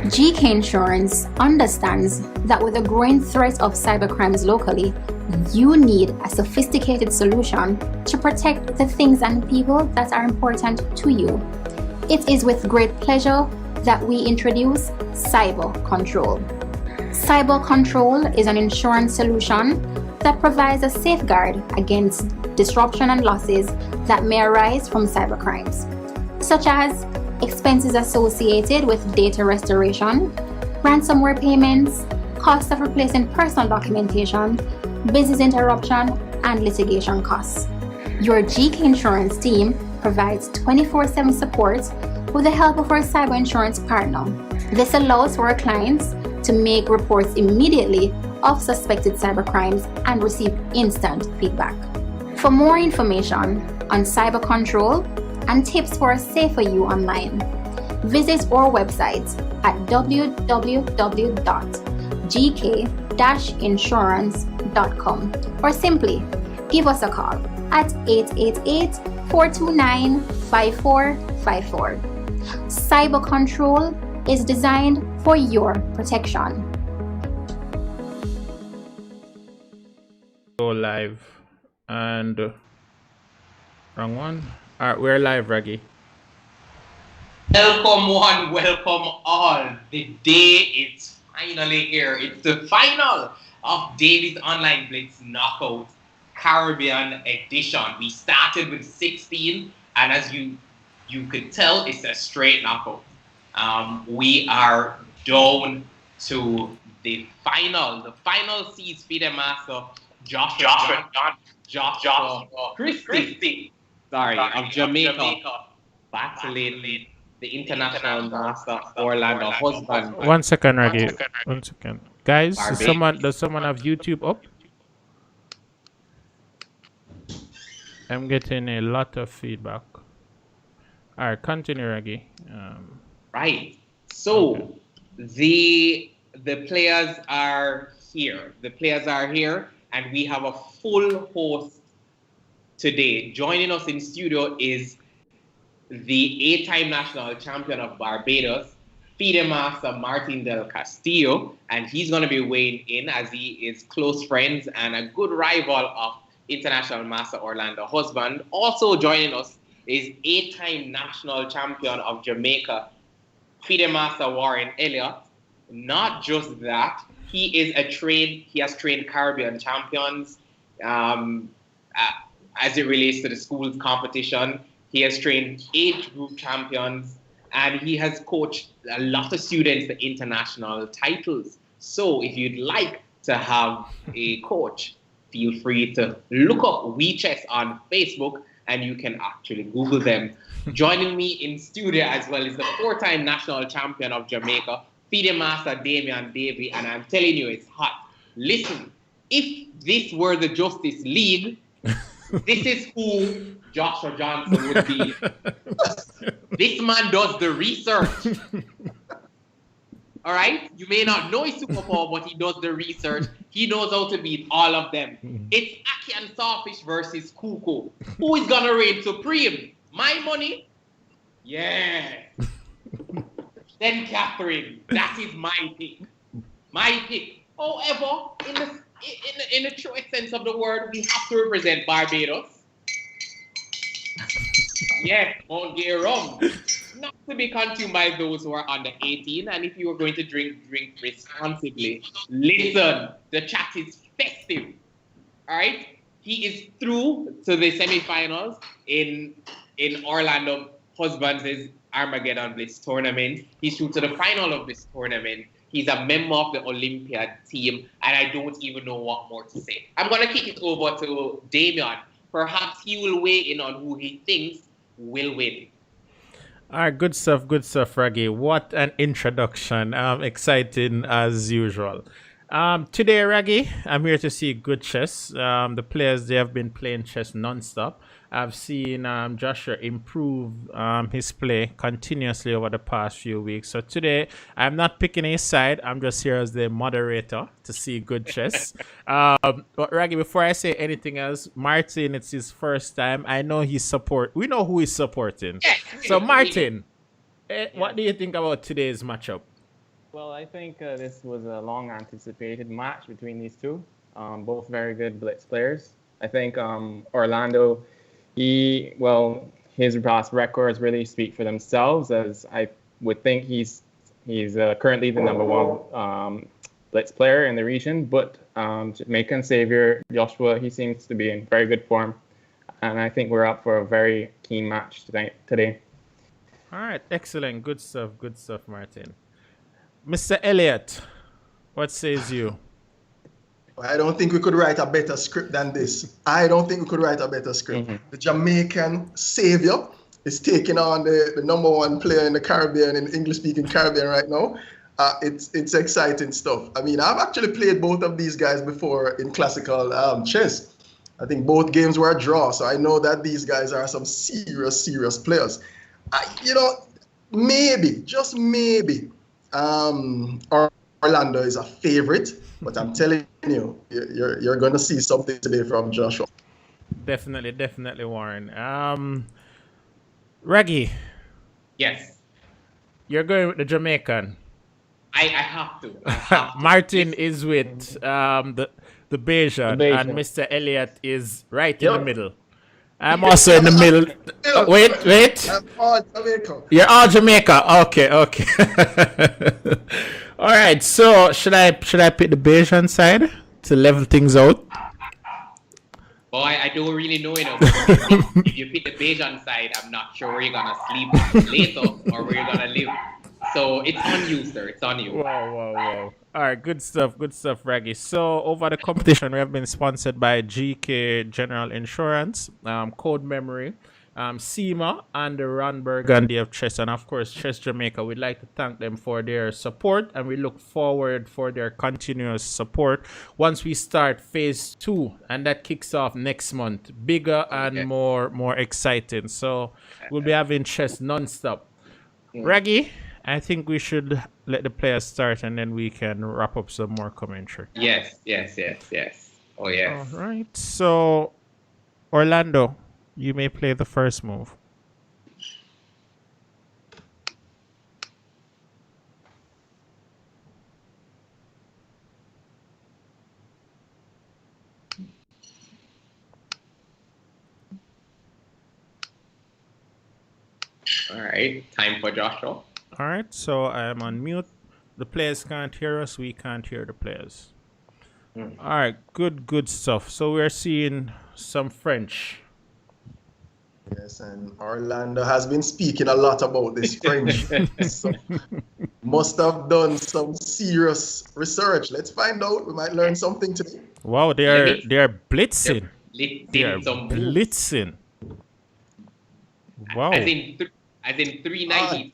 GK Insurance understands that with the growing threat of cybercrimes locally, you need a sophisticated solution to protect the things and people that are important to you. It is with great pleasure that we introduce Cyber Control. Cyber Control is an insurance solution that provides a safeguard against disruption and losses that may arise from cybercrimes, such as expenses associated with data restoration, ransomware payments, cost of replacing personal documentation, business interruption, and litigation costs. Your GK Insurance team provides 24/7 support with the help of our cyber insurance partner. This allows for our clients to make reports immediately of suspected cybercrimes and receive instant feedback. For more information on cyber control and tips for a safer you online, visit our website at www.gk-insurance.com or simply give us a call at 888-429-5454. Cyber Control is designed for your protection. Go live and wrong one. All right, we're live, Raggy. Welcome one, welcome all. The day is finally here. It's the final of Davy's Online Blitz Knockout Caribbean edition. We started with 16, and as you could tell, it's a straight knockout. We are down to the final. The final sees FIDE Master Joshua Christie. Sorry, of Jamaica, battling the international master Orlando husband. 1 second, Raggy. 1 second, guys. Does someone have YouTube up? I'm getting a lot of feedback. All right, continue, Raggy. Right. So okay. The players are here. The players are here, and we have a full host today. Joining us in studio is the 8-time national champion of Barbados, FIDE Master Martin Del Castillo, and he's going to be weighing in as he is close friends and a good rival of international master Orlando husband. Also joining us is 8-time national champion of Jamaica, FIDE Master Warren Elliott. Not just that, he has trained Caribbean champions as it relates to the schools competition. He has trained age group champions, and he has coached a lot of students to international titles. So if you'd like to have a coach, feel free to look up WeChess on Facebook, and you can actually Google them. Joining me in studio as well is the 4-time national champion of Jamaica, FIDE Master Davy, and I'm telling you, it's hot. Listen, if this were the Justice League, this is who Joshua Johnson would be. This man does the research. All right? You may not know his superpower, but he does the research. He knows how to beat all of them. It's Aki and Sawfish versus Kuko. Who is going to reign supreme? My money? Yeah. Then Catherine. That is my pick. My pick. However, in the true sense of the word, we have to represent Barbados. Yes, won't get wrong. Not to be consumed by those who are under 18, and if you are going to drink responsibly. Listen, the chat is festive. All right? He is through to the semifinals in Orlando Husbands' Armageddon Blitz tournament. He's through to the final of this tournament. He's a member of the Olympiad team, and I don't even know what more to say. I'm going to kick it over to Damian. Perhaps he will weigh in on who he thinks will win. All right, good stuff, Raggy. What an introduction. Exciting as usual. Today, Raggy, I'm here to see good chess. The players, they have been playing chess non-stop. I've seen Joshua improve his play continuously over the past few weeks. So today, I'm not picking a side. I'm just here as the moderator to see good chess. But Raggy, before I say anything else, Martin, it's his first time. I know we know who he's supporting. So Martin, what do you think about today's matchup? Well, I think this was a long anticipated match between these two. Both very good Blitz players. I think Orlando, his past records really speak for themselves, as I would think he's currently the number one Blitz player in the region. But Jamaican savior Joshua, he seems to be in very good form. And I think we're up for a very keen match today. All right, excellent. Good stuff, Martin. Mr. Elliott, what says you? I don't think we could write a better script than this. The Jamaican savior is taking on the number one player in the Caribbean, in English-speaking Caribbean right now. It's exciting stuff. I mean, I've actually played both of these guys before in classical chess. I think both games were a draw, so I know that these guys are some serious players. Maybe, just maybe, Orlando is a favorite, but I'm telling you, you're going to see something today from Joshua. Definitely, Warren. Raggy. Yes. You're going with the Jamaican. I have to. Martin is with the Bayesian, and Mr. Elliott is right in the middle. I'm also in the middle. Wait. I'm all Jamaica. You're all Jamaica. Okay. All right. So should I pick the Bayesian side to level things out? Boy, I don't really know if you pick the Bayesian side, I'm not sure where you're gonna sleep later or where you're gonna live. So it's on you, sir. It's on you. Wow. All right, good stuff, Raggy. So over the competition, we have been sponsored by GK General Insurance, Code Memory, SEMA, and the Ron Burgundy of Chess, and of course Chess Jamaica. We'd like to thank them for their support, and we look forward for their continuous support once we start phase 2, and that kicks off next month, bigger and more exciting. So we'll be having chess non-stop. Raggy, I think we should let the players start, and then we can wrap up some more commentary. Yes. Oh, yes. All right. So, Orlando, you may play the first move. All right. Time for Joshua. All right, so I am on mute. The players can't hear us. We can't hear the players. All right, good stuff. So we're seeing some French. Yes, and Orlando has been speaking a lot about this French. So must have done some serious research. Let's find out. We might learn something today. Wow, they are blitzing. They are blitzing. Wow. As in 390.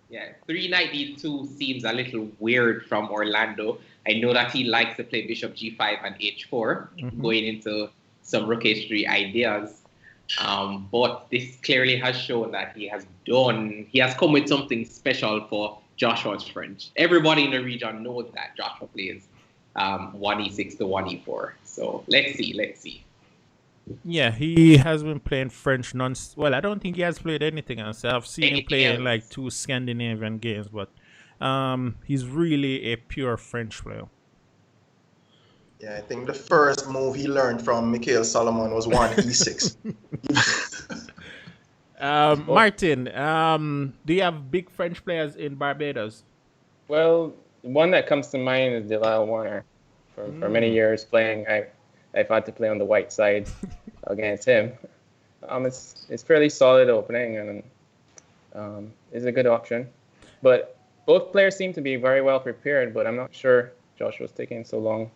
Yeah, 392 seems a little weird from Orlando. I know that he likes to play Bishop G5 and H4, going into some rooketry ideas. But this clearly has shown that he has come with something special for Joshua's French. Everybody in the region knows that Joshua plays 1e6 to 1e4. So let's see. Yeah, he has been playing French well, I don't think he has played anything else. I've seen him play in like 2 Scandinavian games, but he's really a pure French player. Yeah, I think the first move he learned from Mikhail Solomon was 1e6. Martin, do you have big French players in Barbados? Well, one that comes to mind is Delisle Warner. For many years playing, I've had to play on the white side against him. It's fairly solid opening and is a good option. But both players seem to be very well prepared, but I'm not sure Joshua's taking so long.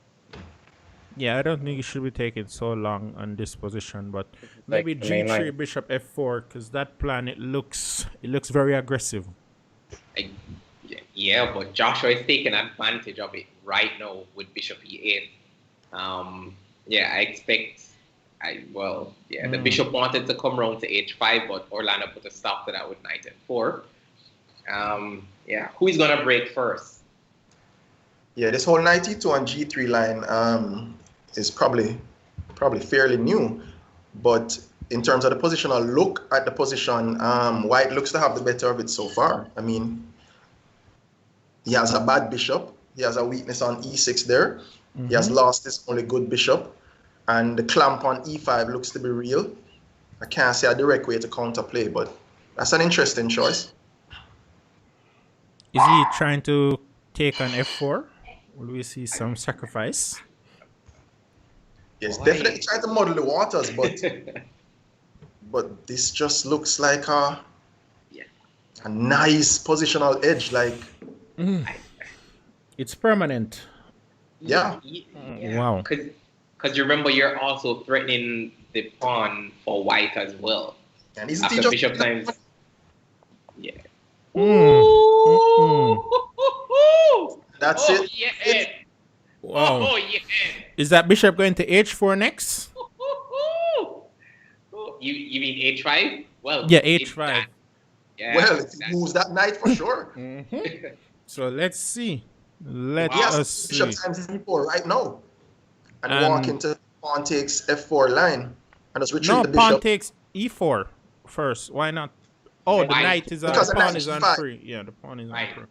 Yeah, I don't think it should be taking so long on this position, but maybe G3 Bishop F4, because that plan it looks very aggressive. Yeah, but Joshua is taking advantage of it right now with Bishop E8. I expect. The Bishop wanted to come round to H5, but Orlando put a stop to that with Knight F4. Who is gonna break first? Yeah, this whole Knight E2 and G3 line is probably fairly new, but in terms of the positional look at the position, White looks to have the better of it so far. I mean, He has a bad bishop. He has a weakness on e6 there. He has lost his only good bishop. And the clamp on e5 looks to be real. I can't say a direct way to counterplay, but that's an interesting choice. Is he trying to take on f4? Will we see some sacrifice? Yes, definitely trying to muddle the waters, but this just looks like a nice positional edge. Like it's permanent. Yeah. Wow. Because you remember, you're also threatening the pawn for white as well. And isn't After he just bishop times. Yeah. That's Oh, it. yeah. Wow. Oh, yeah. Is that bishop going to h4 next? You mean h5? Well, Yeah, h5. Yeah, Well, it moves that knight for sure. So let's see. Let Yes, us see. bishop times e4 right now. And walk into pawn takes f4 line. And just retreat the bishop. No, pawn takes e4 first. Why not? Oh, the knight is on, Because the the pawn knight is on g5. free. Yeah, the pawn is on free.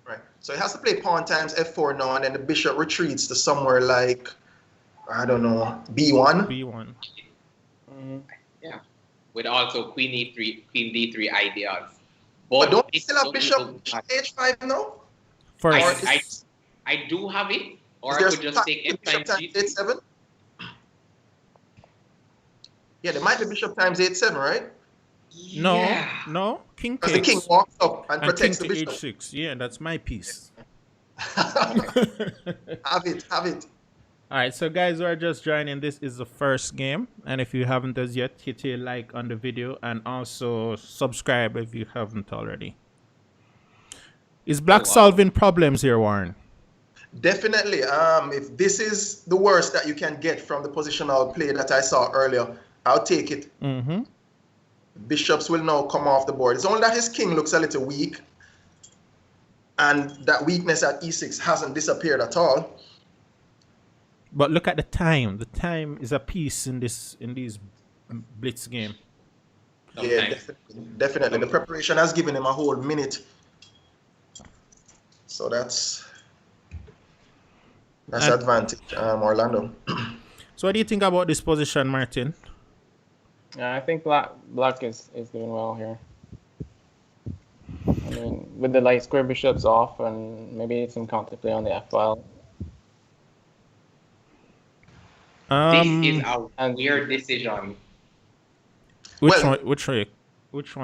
Right. So he has to play pawn times f4 now, and then the bishop retreats to somewhere like, I don't know, b1. b1. Yeah. With also queen e3, queen d3 ideas. But don't you still have bishop h5 now? First. I do have it. Or I Is could there just take f times g3. h7? Yeah, there might be bishop times h7, right? No. King Because the takes. king walks up and And king protects to the bishop. h6. Yeah, that's my piece. Have it. All right, so guys who are just joining, this is the first game. And if you haven't as yet, hit a like on the video and also subscribe if you haven't already. Is black solving problems here, Warren? Definitely. If this is the worst that you can get from the positional play that I saw earlier, I'll take it. Bishops will now come off the board. It's only that his king looks a little weak, and that weakness at e6 hasn't disappeared at all. But look at the time. The time is a piece in these blitz game. Yeah, definitely. The preparation has given him a whole minute. So that's advantage, Orlando. So what do you think about this position, Martin? I think black is doing well here. I mean, with the light square bishops off and maybe some counterplay on the f file. This is a weird decision. Which one?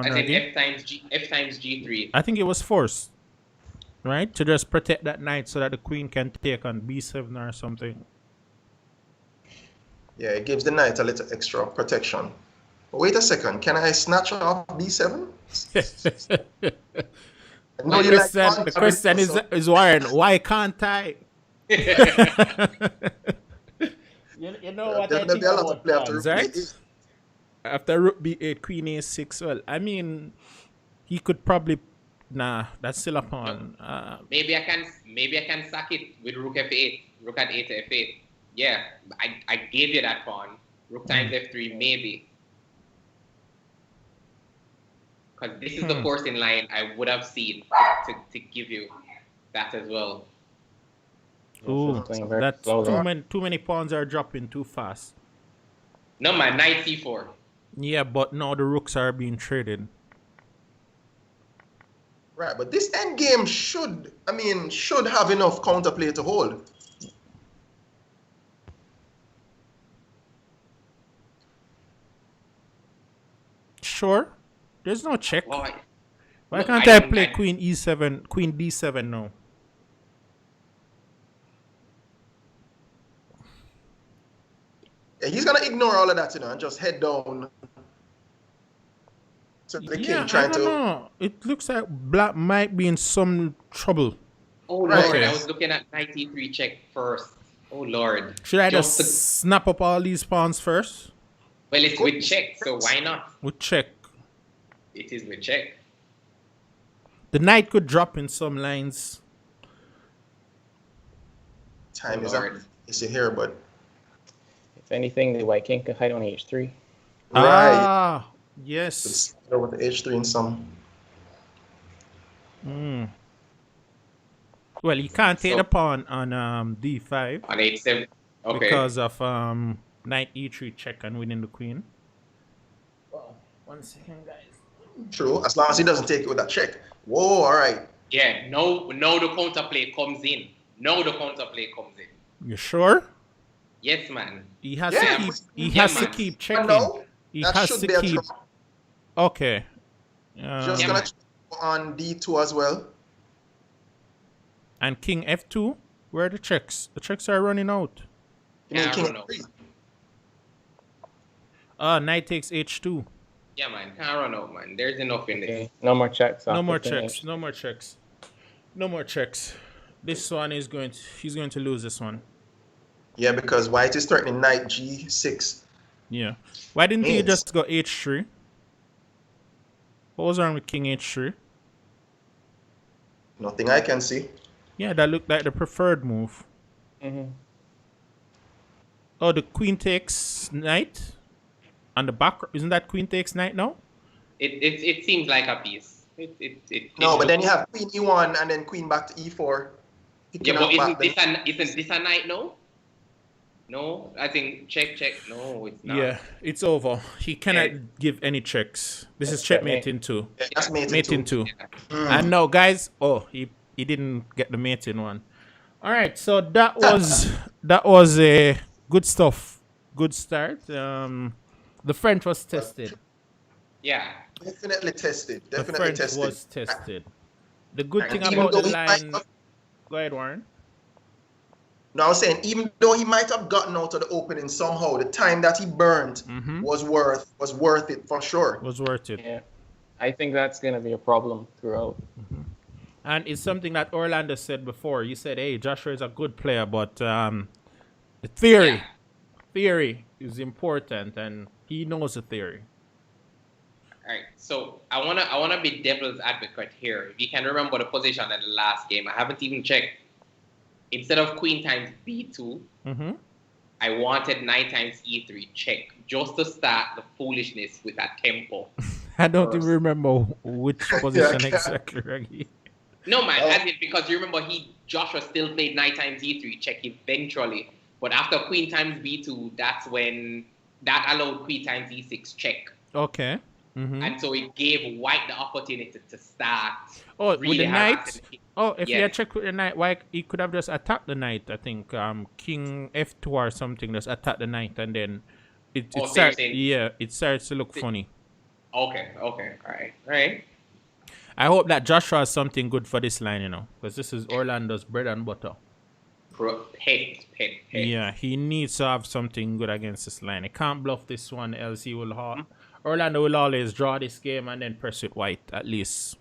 As in f times g3. I think it was forced, right? To just protect that knight so that the queen can take on b7 or something. Yeah, it gives the knight a little extra protection. But wait a second, can I snatch off b7? The question is Warren, why can't I? You know what I think about pawns, right? After rook b8, queen a6, well, I mean, he could probably... Nah, that's still a pawn. Maybe I can sack it with rook f8, rook at a to f8. Yeah, I gave you that pawn. Rook times f3, maybe. Because this is the first in line I would have seen to give you that as well. Ooh, that's too many pawns are dropping too fast. No, man, knight c4. Yeah, but now the rooks are being traded. Right, but this endgame should have enough counterplay to hold. Sure. There's no check. Why can't I play queen e7, queen d7 now? Yeah, he's gonna ignore all of that, and just head down. So the king trying to. Know. It looks like black might be in some trouble. Oh Lord, I was looking at knight e3 check first. Oh Lord. Should I just snap up all these pawns first? Well, it's with check, so why not? With check. It is with check. The knight could drop in some lines. Time is up. Is it here, but if anything, the white king could hide on h3. Right. Yes. With the h3 and some. Well, he can't take So- the pawn on d5 On h7. Okay. because of knight e3 check and winning the queen. Well, 1 second, guys. True, as long as he doesn't take it with that check. Whoa, all right. Yeah, no, the counterplay comes in. No, the counterplay comes in. You sure? Yes, man. He has Yeah, to keep. He yeah, has to man. keep checking. No, He that has should to be a keep. draw. Okay. Just Yeah, gonna man. check on d2 as well. And king f2. Where are the checks? The checks are running out. You mean Yeah, I king don't know. f3. Knight takes h2. Yeah, man. Can't run out, man. There's enough in this. Okay. No more checks. No after more finish. checks. No more checks. No more checks. This one is going to. He's going to lose this one. Yeah, because white is threatening knight g6. Yeah. Why didn't he Yes. just go h3? What was wrong with king h3? Nothing I can see. Yeah, that looked like the preferred move. Mhm. Oh, the queen takes knight on the back. Isn't that queen takes knight now? It seems like a piece. No, but then you have queen e1 and then queen back to e4. Yeah, but Picking up back isn't this a knight? No. No, I think check. No, it's not. Yeah, it's over. He cannot Yeah. give any checks. This is That's checkmate checkmate. in two. the- That's mate Mate in two. Mm. And no, guys. Oh, he didn't get the mate in one. All right, so that was a good stuff. Good start. The French was tested. Yeah. Definitely tested. The Definitely French tested. was tested. The good And thing even about though the he might line. have- Go ahead, Warren. No, I was saying, even though he might have gotten out of the opening somehow, the time that he burned Mhm. was worth it for sure. Was worth it. Yeah. I think that's gonna be a problem throughout. And it's something that Orlando said before. You said, "Hey, Joshua is a good player, but the theory is important, and he knows the theory." All right. So I wanna be devil's advocate here. If you can remember the position in the last game, I haven't even checked. Instead of queen times b2, Mm-hmm. I wanted knight times e3 check just to start the foolishness with a tempo. I don't First. even remember which position Yeah. exactly, Reggie. No, man, Oh. as in, because you remember Joshua still played knight times e3 check eventually, but after queen times b2, that's when that allowed queen times e6 check, Okay. Mm-hmm. and so it gave white the opportunity to start. Oh, with really the knight. harassing. Oh, if he Yeah. had checked with the knight, why he could have just attacked the knight? I think king f2 or something. Just attack the knight, and then it Oh, so you're starts. saying- Yeah, it starts to look funny. Okay, all right. I hope that Joshua has something good for this line, because this is Orlando's bread and butter. Pet. Yeah, he needs to have something good against this line. He can't bluff this one, else he will. Orlando will always draw this game and then press with white, at least.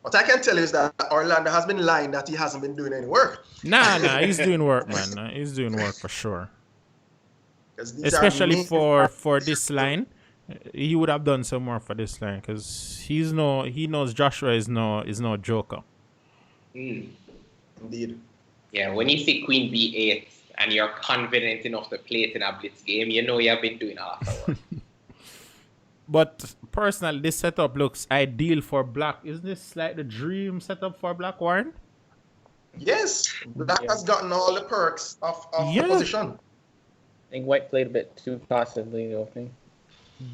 What I can tell you is that Orlando has been lying that he hasn't been doing any work. Nah, he's doing work, man. He's doing work for sure. 'Cause these are Especially main- for this line, he would have done some more for this line because he knows Joshua is no joker. Indeed. Yeah, when you see queen b8 and you're confident enough to play it in a blitz game, you know you've been doing a lot of work. But personally, this setup looks ideal for black. Isn't this like the dream setup for black, Warren? Yes, Black Yeah. has gotten all the perks of Yeah. the position. I think white played a bit too passively, the opening.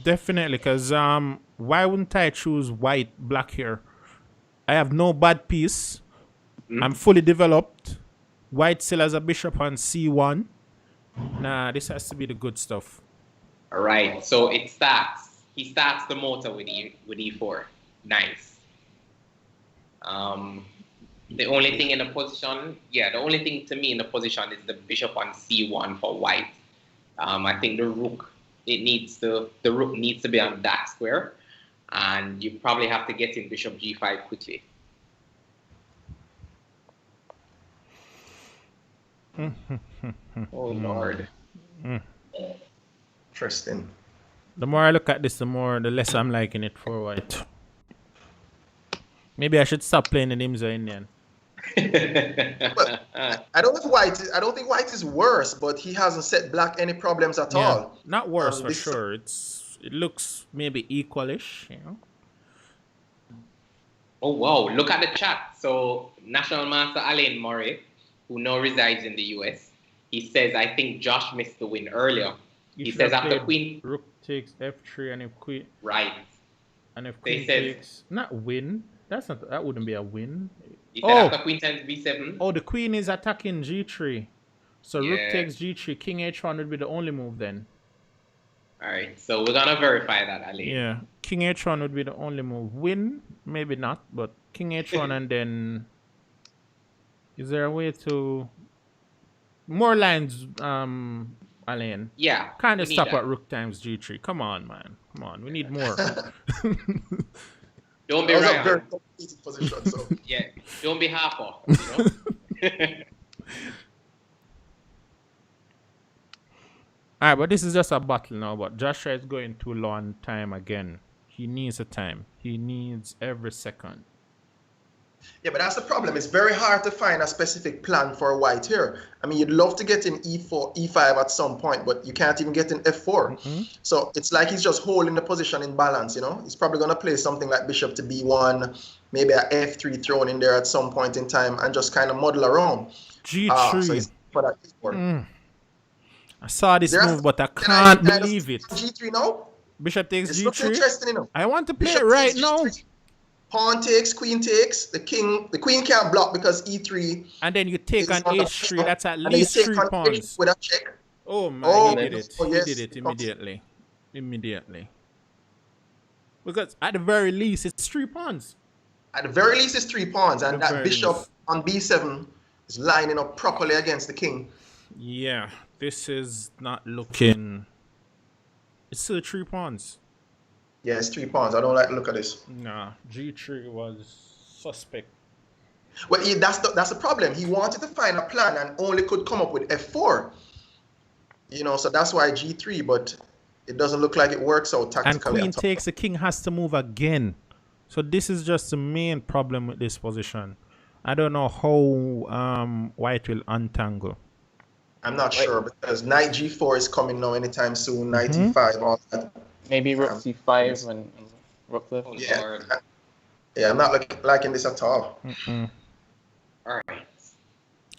Definitely, because why wouldn't I choose white black here? I have no bad piece. I'm fully developed. White still has a bishop on c1. Nah, this has to be the good stuff. All right, so it starts. He starts the motor with e4. Nice. The only thing in the position, the only thing to me in the position is the bishop on c1 for white. I think the rook needs to be on that square, and you probably have to get in bishop g5 quickly. Oh Lord. Interesting. The more I look at this, the less I'm liking it for white. Maybe I should stop playing the Nimzo-Indian. I don't think white is worse, but he hasn't set black any problems at all. Not worse for this- sure. It looks maybe equalish, Oh, wow. Look at the chat. So, National Master Alain Murray, who now resides in the US, he says, I think Josh missed the win earlier. You He should says have after played queen. rook takes f3 and if queen Right. queen says- takes not win. That wouldn't be a win. He said after queen times b7. Oh, the queen is attacking g3. So rook Yeah. takes g3, king h1 would be the only move then. All right. So, we're going to verify that, Alain. Yeah, king h1 would be the only move. Win, maybe not, but king h1 and then is there a way to more lines, Alain? Yeah. Kind of we need stop that. at rook times g3. Come on, man. Come on, we need more. Don't be That was a right. very complicated position. So Yeah. Don't be half off. You know? All right, but this is just a battle now. But Joshua is going too low on time again. He needs a time. He needs every second. yeah, but that's the problem. It's very hard to find a specific plan for white here. I mean, you'd love to get in e4, e5 at some point, but you can't even get in f4. So it's like he's just holding the position in balance. You know, he's probably gonna play something like bishop to b1, maybe a f3 thrown in there at some point in time, and just kind of muddle around. G3. So he's for that e4. I saw this There's- move, but I Can can't I believe it. G3 now. Bishop takes It's looking G3. interesting, you know. I want to play Bishop it right takes now. G3. Pawn takes, queen takes. The queen can't block because e3. And then you take is on on the H3. bishop, That's at and then you least take 3 on pawns. H with a check. Oh man, Oh, he did it. oh, yes, He did it it comes- immediately. Immediately. Because at the very least, it's 3 pawns. At the very least, it's 3 pawns, and At the that very bishop least. on b7 is lining up properly against the king. Yeah, this is not looking. It's still 3 pawns. Yeah, it's 3 pawns. I don't like the look of this. Nah, G3 was suspect. Well, that's the problem. He wanted to find a plan and only could come up with f4. You know, so that's why g3, but it doesn't look like it works out And tactically. queen at all. takes, the king has to move again. So this is just the main problem with this position. I don't know how white will untangle. I'm not sure because knight g4 is coming now anytime soon. Knight e5, all that. Maybe rook c5 and rook lift. Oh, Yeah. Lord. Yeah, I'm not liking this at all. All right.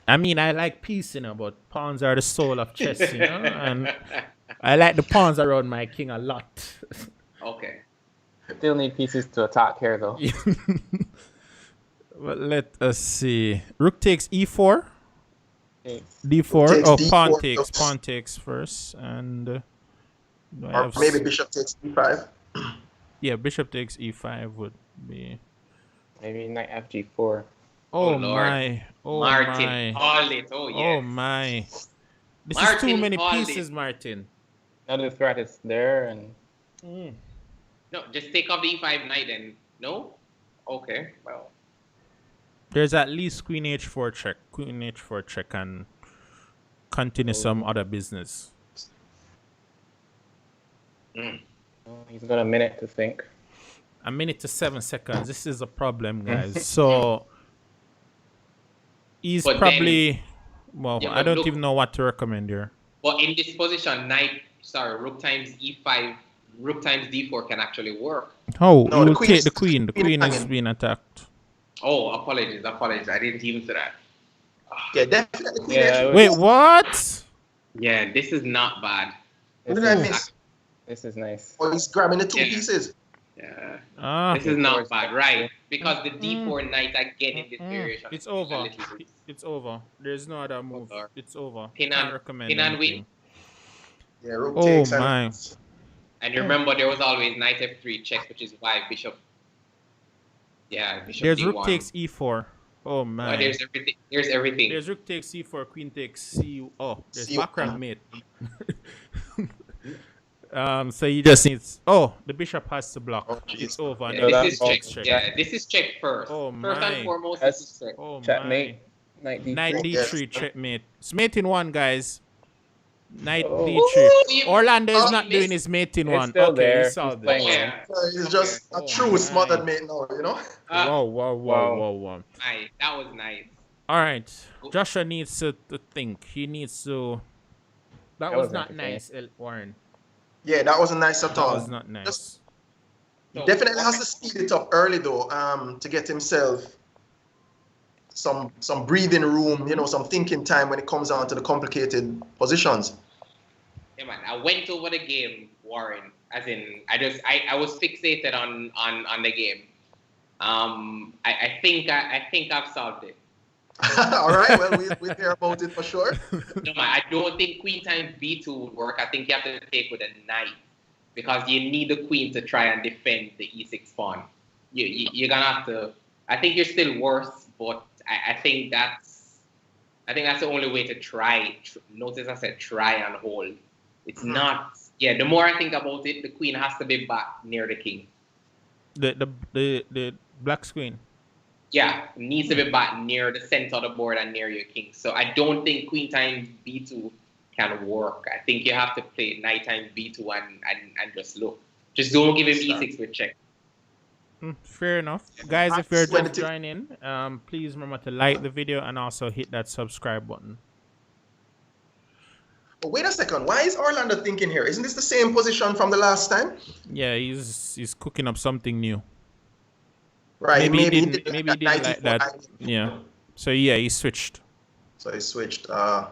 I mean, I like peace, you know, but pawns are the soul of chess, you know, and I like the pawns around my king a lot. Okay. Still need pieces to attack here, though. But let us see. Rook takes e4, Okay. d4. Takes Oh, d4. pawn takes first, and do I Or have maybe bishop takes e5. yeah, bishop takes e5 would be. Maybe knight fg4. Oh, Lord. my! Oh Martin my! called it. Oh, yes. Oh my! This is Martin too many called it. pieces, Martin. Another threat is there, and No, just take off the e5 knight then. No? Okay. Well. There's at least queen h4 check, and continue some other business. he's got a minute to think. A minute to 7 seconds. This is a problem, guys. So he's But probably well. Yeah, I but don't look- even know what to recommend here. But in this position, rook times e5, rook times d4 can actually work. Oh, No, you the will queen take is- the queen. The queen queen is hanging. being attacked. Oh, apologies. I didn't even see that. Yeah, definitely queen Yeah, h4. Wait, what? Yeah, this is not bad. What This did I is, miss? this is nice. Oh, he's grabbing the 2 Yeah. pieces. Yeah. Ah, This is not bad, right? Because the d4 knight again in this variation. it's is a over. little bit- It's over. There's no other move. Lord. It's over. Pin Can't and- recommend pin and anything. Yeah, rook Oh takes. my! And remember, there was always knight f3 checks, which is why bishop. Yeah, bishop There's d1. rook takes e4. Oh Oh, my! there's everything. There's everything. There's rook takes c4, queen takes c. Oh, there's C1. background mate. So you just need. Oh, the bishop has to block. Oh, jeez. It's over. Yeah, No, that this is falls check. check. Yeah, this is check first. Oh, First my. and foremost, That's- this is check. Oh Checkmate. my! Knight d4. Knight d3 Yes. checkmate. It's mating one, guys. Knight Oh. d3. Orlando is Oh, not he doing missed. his mating It's one. still Okay, there. he He's solved playing it. it. Yeah. So he's just Oh, a true my. smothered mate now, you know? Whoa, whoa, whoa, Wow. whoa. Nice. That was nice. All right, Joshua needs to think. He needs to. That That was was not entertaining. nice, Warren. Yeah, that wasn't nice at That all. was not nice. He definitely has to speed it up early though, to get himself some breathing room, you know, some thinking time when it comes down to the complicated positions. Yeah, man. I went over the game, Warren. As in, I was fixated on the game. I think I've solved it. All right, well, we'll hear about it for sure. No, man, I don't think queen times b2 would work. I think you have to take with a knight because you need the queen to try and defend the e6 pawn. You're gonna have to. I think you're still worse, but I think that's the only way to try. Notice I said try and hold. It's not. Yeah, the more I think about it, the queen has to be back near the king. The black queen. Yeah, it needs to be back near the center of the board and near your king. So I don't think queen times b2 can work. I think you have to play knight times b2 and just look. Just don't give him e6 with check. Fair enough. Guys, if you're just joining, please remember to like the video and also hit that subscribe button. But wait a second, why is Orlando thinking here? Isn't this the same position from the last time? Yeah, he's cooking up something new. Right, maybe he didn't like that. Yeah. So yeah, he switched. So he switched. Oh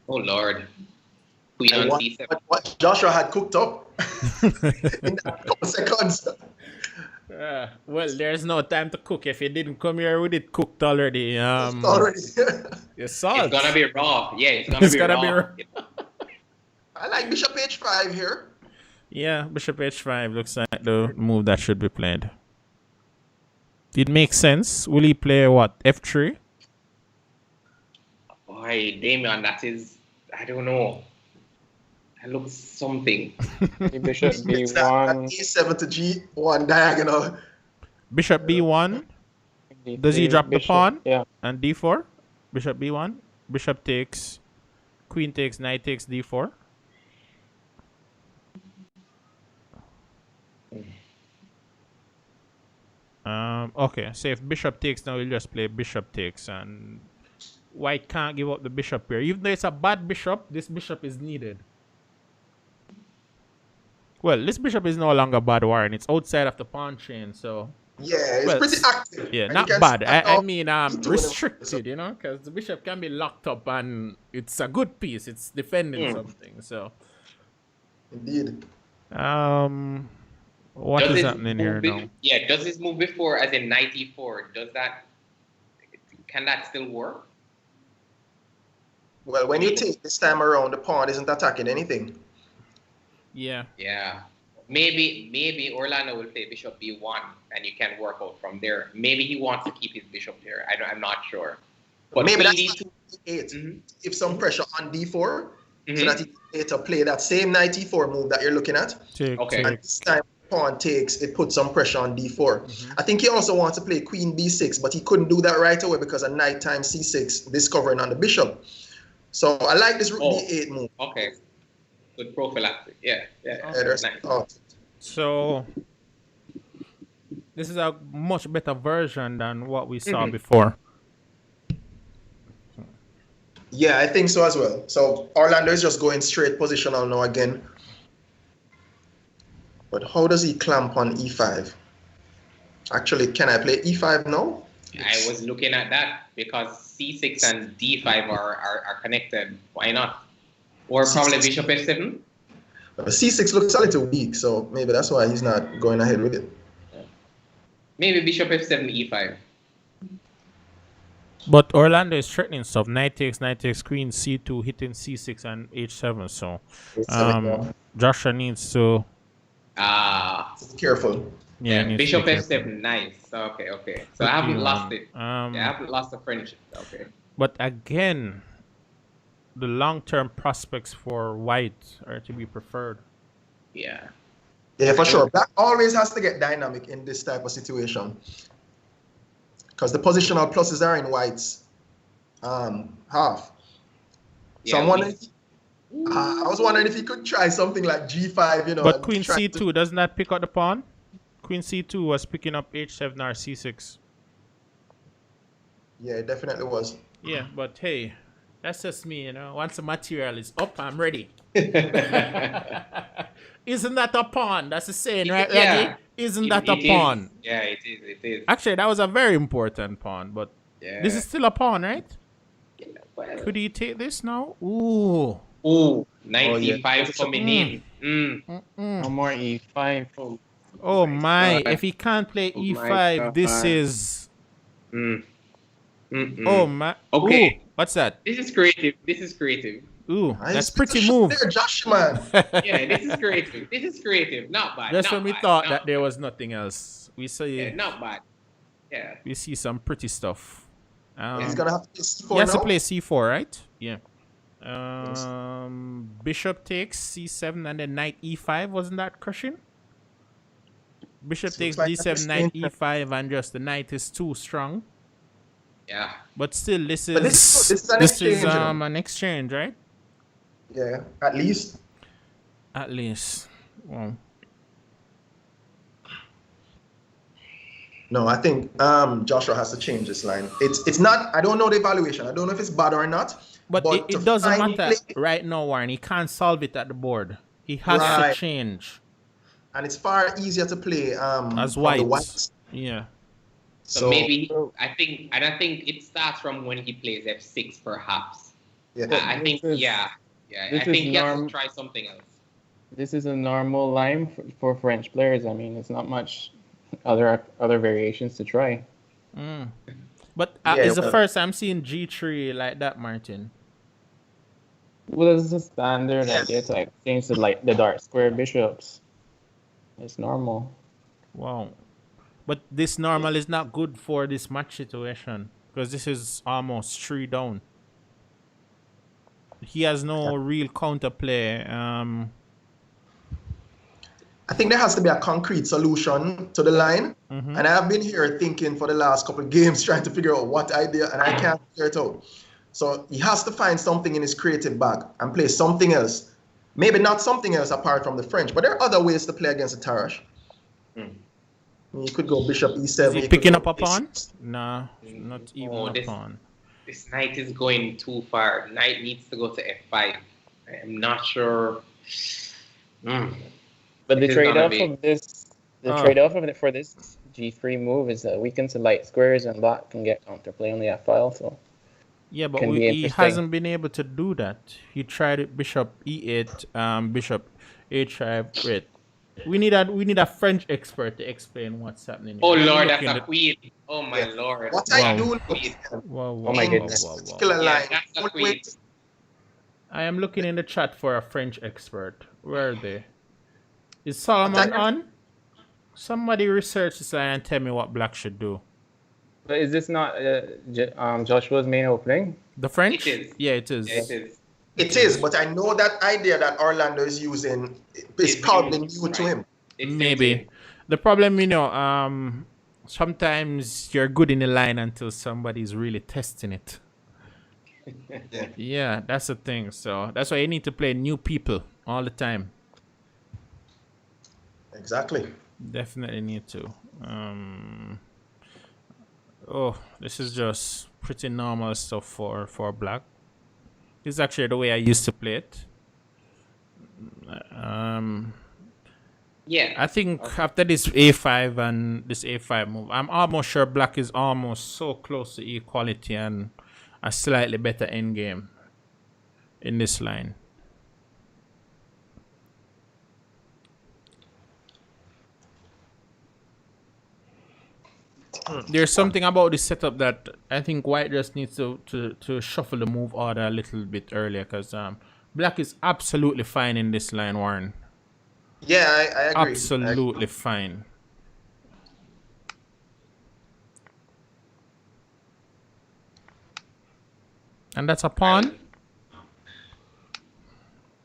Lord. Queen on c7. What Joshua had cooked up in that couple seconds. Well, there's no time to cook. If you didn't come here with it cooked already, It's already. Your salt. It's gonna be raw. Yeah, it's gonna be raw. I like Bishop H5 here. Yeah, Bishop H5 looks like the move that should be played. It makes sense. Will he play what? F3? Boy, Damien, that is, I don't know. That looks something. Bishop B1. E7 to G1 diagonal. Bishop B1. Does he drop the pawn? Yeah. And D4? Bishop B1. Bishop takes. Queen takes. Knight takes D4. Okay, so if bishop takes, now we'll just play bishop takes, and white can't give up the bishop here. Even though it's a bad bishop, this bishop is needed. Well, this bishop is no longer bad, Warren. It's outside of the pawn chain, so yeah, it's pretty active. Yeah, not bad. I mean, restricted, you know, because the bishop can be locked up, and it's a good piece. It's defending something. So, indeed. What is happening here now? Yeah, does this move before, as in knight e4? Can that still work? Well, when you take this time around, the pawn isn't attacking anything. Yeah. Yeah. Maybe Orlando will play bishop b1, and you can work out from there. Maybe he wants to keep his bishop there. I'm not sure. But maybe that's d2. D8. Give some pressure on d4, so that he can later play that same knight e4 move that you're looking at. Okay. And this time, pawn takes, it puts some pressure on d4. I think he also wants to play queen b6, but he couldn't do that right away because of knight times c6 discovering on the bishop. So I like this rook d8 move. Okay. Good prophylactic. Yeah. Nice. So this is a much better version than what we saw before. Yeah, I think so as well. So Orlando is just going straight positional now again. But how does he clamp on e5? Actually, can I play e5 now? I was looking at that because c6 and d5 are connected. Why not? Or probably bishop f7? C6 looks a little weak, so maybe that's why he's not going ahead with it. Maybe bishop f7, e5. But Orlando is threatening stuff. Knight takes, queen c2, hitting c6 and h7. So Joshua needs to... careful. Yeah, bishop f7, nice. Okay. So I haven't lost it. I haven't lost the friendship. Okay. But again, the long-term prospects for white are to be preferred. Yeah. Yeah, for sure. Black always has to get dynamic in this type of situation. Because the positional pluses are in white's half. So I'm wondering, I was wondering if he could try something like g5, you know. But queen c2, doesn't that pick up the pawn? Queen c2 was picking up h7 or c6. Yeah, it definitely was. Yeah, but hey, that's just me, you know. Once the material is up, I'm ready. Isn't that a pawn? That's the saying, right, Yeah. Reggie? Isn't that a It pawn? is. Yeah, it is. It is. Actually, that was a very important pawn, but Yeah. this is still a pawn, right? Yeah, well. Could he take this now? Ooh. Ooh, knight Oh, yeah. c5 coming in. No more e5. Oh my! God. If he can't play Oh my e5, this God. is. Mm. Oh my! Okay. Ooh, what's that? This is creative. This is creative. Ooh, I that's see pretty the move. There, Josh, man. Yeah, this is creative. This is creative. Not bad. Just not when we bad, thought not that there bad. was nothing else, we see Yeah, not bad. Yeah. we see some pretty stuff. He's gonna have to play C4 He has to now. play c4, right? Yeah. Bishop takes c7 and then knight e5. Wasn't that crushing? Bishop Looks takes like d7, that's knight interesting. e5, and just the knight is too strong. Yeah. But still, this is But this is an exchange, you know. an exchange, right? Yeah, at least. At least. Well, No, I think Joshua has to change this line. It's not. I don't know the evaluation. I don't know if it's bad or not. but to it doesn't finally matter play- right now, Warren. He can't solve it at the board. He has to Right. change And it's far easier to play as from white. the whites. Yeah. So maybe I think it starts from when he plays f6 perhaps. Yeah. I think This is- yeah. this I think is he has to norm- try something else. This is a normal line for French players. I mean, it's not much other variations to try. But Yeah, it's the well- first time seeing G3 like that, Martin. Well, this is a standard idea to exchange the dark square bishops. It's normal. Wow. But this normal is not good for this match situation because this is almost 3 down. He has no real counterplay. I think there has to be a concrete solution to the line. Mhm. And I've been here thinking for the last couple of games trying to figure out what idea, and I can't figure it out. So he has to find something in his creative bag and play something else. Maybe not something else apart from the French, but there are other ways to play against the Tarash. You could go bishop e7. Is he you could picking go up a pawn? a6. Nah, not even Oh, a this- pawn. This knight is going too far. Knight needs to go to f5. I am not sure. But the It is gonna trade-off be- of this, for this G3 move is that weakens the light squares and black can get counterplay on the F file. So Yeah, but can be he interesting. hasn't been able to do that. He tried it, bishop e8, bishop h5. Wait, we need a French expert to explain what's happening. Oh here. lord, Look that's in a the- queen. Oh my Yeah. lord. What Wow. I do Queen. Wow, Oh my in goodness. this particular Yeah, line, that's a only queen. way to- I am looking in the chat for a French expert. Where are they? Is Solomon on? Somebody research this line and tell me what black should do. But is this not Joshua's main opening? The French? It is. Yeah, it is. It is. It is, but I know that idea that Orlando is using is It's probably new, new to right. him. It's Maybe. The problem, sometimes you're good in the line until somebody's really testing it. Yeah, that's the thing. So that's why you need to play new people all the time. Exactly. Definitely need to. Oh, this is just pretty normal stuff for black. This is actually the way I used to play it. Yeah. I think after this a5 and this a5 move, I'm almost sure black is almost so close to equality and a slightly better endgame in this line. There's something about this setup that I think white just needs to shuffle the move order a little bit earlier because black is absolutely fine in this line, Warren. Yeah, I agree. Absolutely fine. And that's a pawn.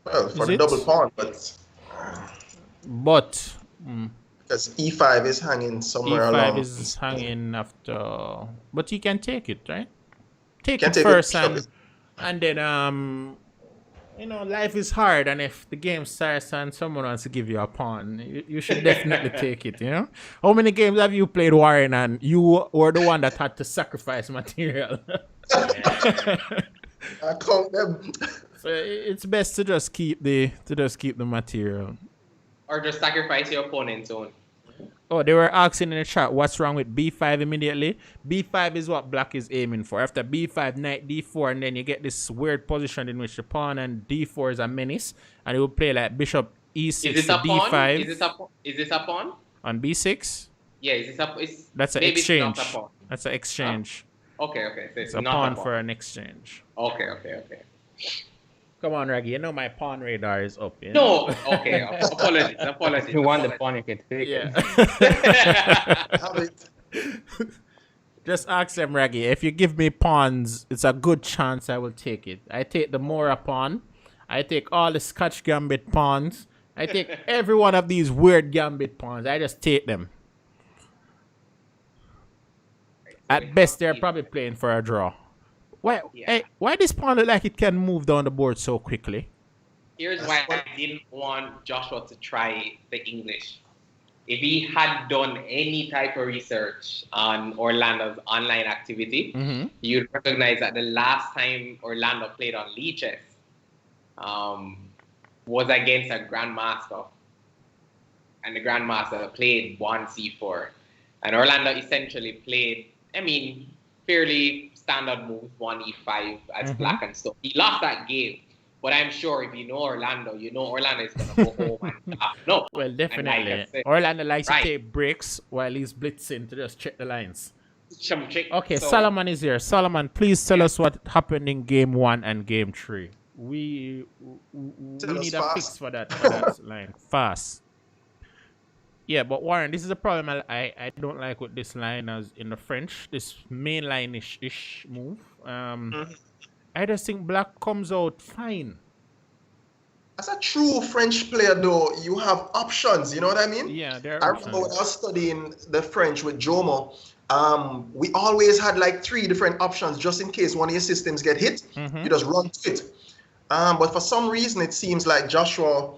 Well, for Is the it? double pawn, but But because e5 is hanging somewhere e5 along. is hanging after. But you can take it, right? Take Can it take first it, and then life is hard, and if the game starts and someone wants to give you a pawn, you should definitely take it. How many games have you played, Warren, and you were the one that had to sacrifice material? I count them. So it's best to just keep the material. Or just sacrifice your opponent's own. Oh, they were asking in the chat what's wrong with b5 immediately. b5 is what black is aiming for. After b5, knight d4, and then you get this weird position in which the pawn and d4 is a menace, and it will play like bishop e6 Is this to a pawn? d5 Is this a pawn? on b6. Yeah, is this a? That's an maybe it's exchange. not a pawn. That's an exchange. Okay. So It's a not pawn a pawn for an exchange. Okay. Come on, Raggy. You know my pawn radar is up. You know? No. Okay. Apologies. If you want the pawn, you can take it. Have it. Just ask them, Raggy. If you give me pawns, it's a good chance I will take it. I take the Mora pawn. I take all the Scotch Gambit pawns. I take every one of these weird Gambit pawns. I just take them. At best, they're probably playing for a draw. Why? Yeah. Hey, why this pawn look like it can move down the board so quickly? Here's why I didn't want Joshua to try the English. If he had done any type of research on Orlando's online activity, you'd recognize that the last time Orlando played on Leeches was against a grandmaster. And the grandmaster played 1c4. And Orlando essentially played, fairly standard moves, 1e5 as black and stuff. He lost that game. But I'm sure if you know Orlando is going to go home and no. Well, definitely. Like I said, Orlando likes right. to take breaks while he's blitzing to just check the lines. Okay, Okay, Solomon is here. Solomon, please tell us what happened in game 1 and game 3. We need a fix for that line. Fast. Yeah, but Warren, this is a problem I don't like with this line as in the French. This main line-ish move. I just think black comes out fine. As a true French player, though, you have options. You know what I mean? Yeah, there I are remember when I options. was studying the French with Jomo. We always had like 3 different options just in case one of your systems get hit. You just run to it. But for some reason, it seems like Joshua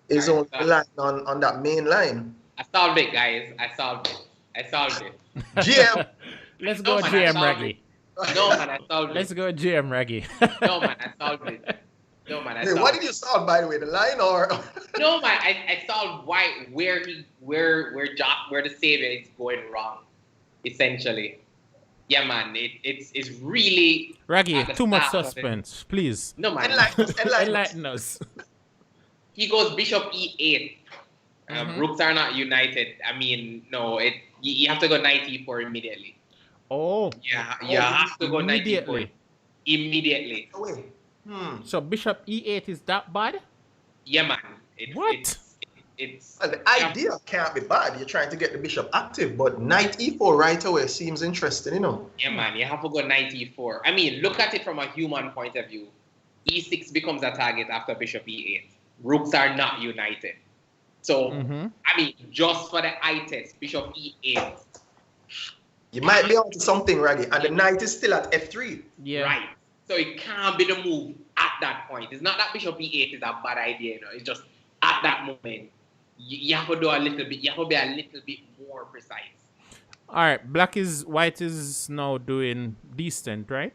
is only relying on that main line. I solved it, guys. I solved it. GM. Let's go No, man, GM I solved Raggy. No, man, I solved Let's it. go GM Raggy. No, man, I solved it. No, man, I Hey, solved what it. did you solve, by the way? The line or? No, man, I solved where the savior is going wrong, essentially. Yeah, man, it's really Raggy, at the too much start of it. suspense. Please. No, man. Enlighten us. He goes bishop e8. Rooks are not united. No, you have to go knight e4 immediately. Oh. Yeah, you have to go knight Immediately. e4 immediately. Oh, wait. So bishop e8 is that bad? Yeah, man. What? It's Well, the idea can't be bad. You're trying to get the bishop active, but knight e4 right away seems interesting, you know. Yeah, man, you have to go knight e4. Look at it from a human point of view. e6 becomes a target after bishop e8. Rooks are not united. So, just for the eye test, bishop e8. You might be onto something, Raggy, and the knight is still at f3. Yeah. Right. So it can't be the move at that point. It's not that bishop e8 is a bad idea, It's just at that moment. You have to do a little bit. You have to be a little bit more precise. All right. White is now doing decent, right?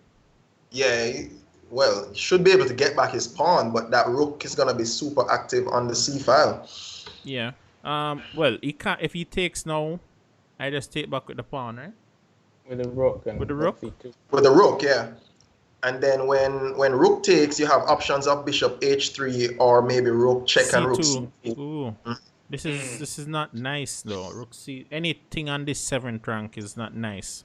Yeah, well, he should be able to get back his pawn, but that rook is going to be super active on the c file. Yeah. Well, he can't. If he takes now, I just take back with the pawn, right? With the rook. And With the rook? c2. With the rook, yeah. And then when rook takes, you have options of bishop h3 or maybe rook check and rook C2. c2. Ooh. This is not nice though. Rook C. Anything on this 7th rank is not nice.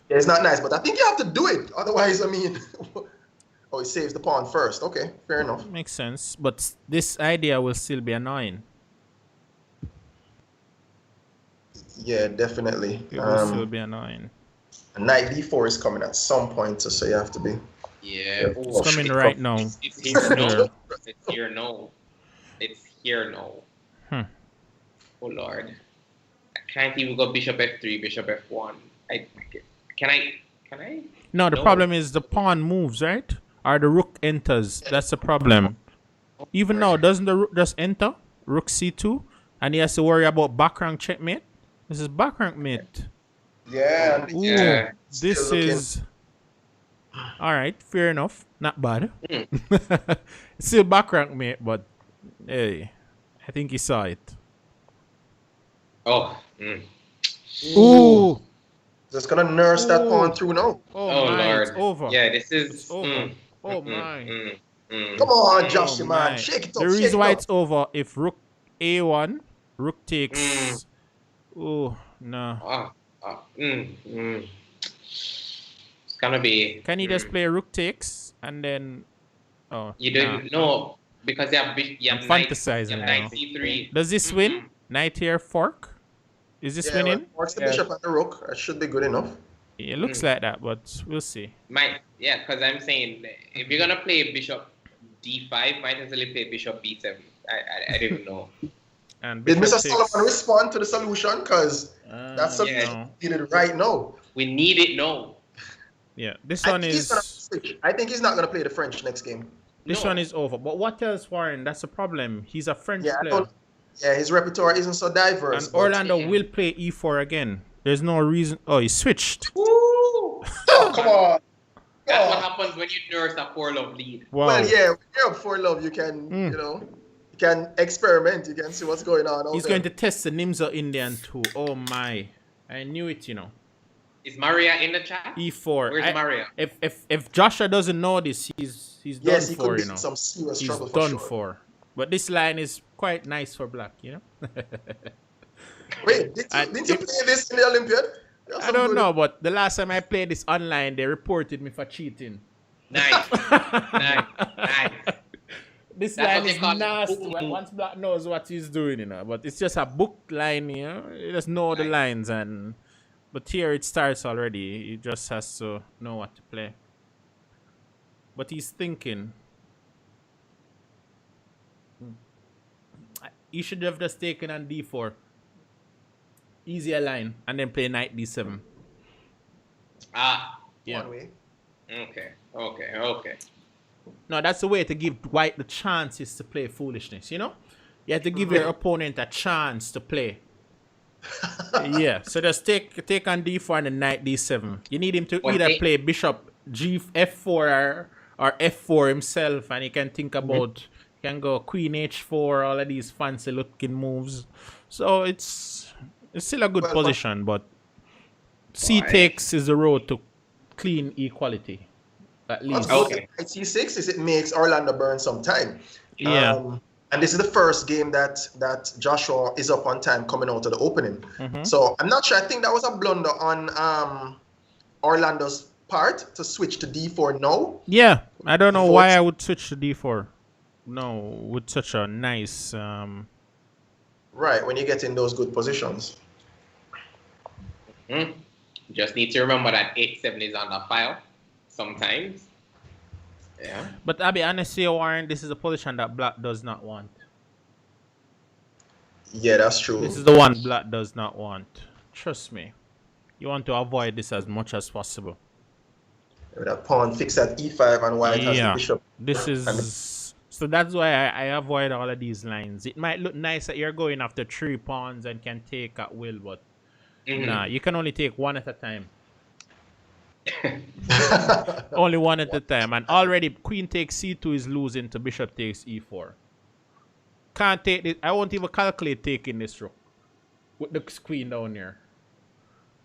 Yeah, it's not nice, but I think you have to do it. Otherwise, oh, he saves the pawn first. Okay, fair enough. Makes sense. But this idea will still be annoying. Yeah, definitely. It will still be annoying. Knight d4 is coming at some point, so you have to be. Yeah. It's coming right now. It's here now. It's here now. It's here now. Oh Lord. I can't even go bishop f3, bishop f1. Can I? No, the problem is the pawn moves, right? Or the rook enters. That's the problem. Even now, doesn't the rook just enter? Rook c2, and he has to worry about back rank checkmate. This is back rank mate. Yeah. Ooh, Yeah. this Still looking. is All right, fair enough. Not bad. Mm. Still back rank, mate, but hey, I think he saw it. Oh. Ooh. Just gonna nurse that Ooh. pawn through now. Oh my, Lord. it's over. Yeah, this is It's over. Oh my. Come on, Joshy, Oh man. my. Shake it up. The shake reason it why up. it's over if rook a1, rook takes. Oh no. It's gonna be. Can he just play rook takes and then? Oh, You nah. don't know because you have I'm knight, fantasizing you have now. knight c3. Does this win? Knight here fork. Is this Yeah, winning? well, forks the bishop and the rook. That should be good enough. It looks like that, but we'll see. Because I'm saying if you're gonna play bishop d5, might as well play bishop b7. I don't know. And Did bishop Mr. takes. Solomon respond to the solution? Because that's something yeah. needed right now. We need it now. Yeah, this I one think he's gonna is. switch. I think he's not gonna play the French next game. This No. one is over. But what else, Warren? That's a problem. He's a French Yeah, I player. don't. Yeah, his repertoire isn't so diverse. And but- Orlando will play e4 again. There's no reason. Oh, he switched. Woo! Oh, come on. That's what Oh. happens when you nurse a 4-love lead. Wow. Well, yeah, when you're up for love, you can, you can experiment. You can see what's going on. He's going to test the Nimzo-Indian too. Oh my. I knew it, Is Maria in the chat? E4. Where's Maria? If Joshua doesn't know this, he's done Yes, he for, could be some serious He's trouble for done sure. for. But this line is quite nice for black, Wait, didn't you play this in the Olympiad? I don't know, but the last time I played this online, they reported me for cheating. Nice. nice. This That's line what is they call nasty. book. Once black knows what he's doing, but it's just a book line, You just know the lines, but here it starts already. He just has to know what to play. But he's thinking. He should have just taken on d4. Easier line, and then play knight d7. Yeah. One way. Okay. No, that's the way to give white the chances to play foolishness, You have to give your opponent a chance to play. Yeah, so just take on d4 and then knight d7. You need him to either play bishop f4 or f4 himself, and he can think about, he can go queen h4, all of these fancy looking moves. So it's still a good position, but c takes is the road to clean equality. At least. Okay. Knight c6 is it makes Orlando burn some time. Yeah. And this is the first game that Joshua is up on time coming out of the opening. So I'm not sure. I think that was a blunder on Orlando's part to switch to d4 now. Yeah, I don't know why I would switch to d4. No, with such a nice. Right, when you get in those good positions. Just need to remember that 8-7 is on the file sometimes. Yeah. But I'll be honest here, Warren, this is a position that black does not want. Yeah, that's true. This is the one black does not want. Trust me. You want to avoid this as much as possible. That pawn fixed at e5 and white has the bishop. This is... So that's why I avoid all of these lines. It might look nice that you're going after 3 pawns and can take at will, but nah, you can only take one at a time. Only one at a time. And already queen takes c2 is losing to bishop takes e4. Can't take this. I won't even calculate taking this rook with the queen down here.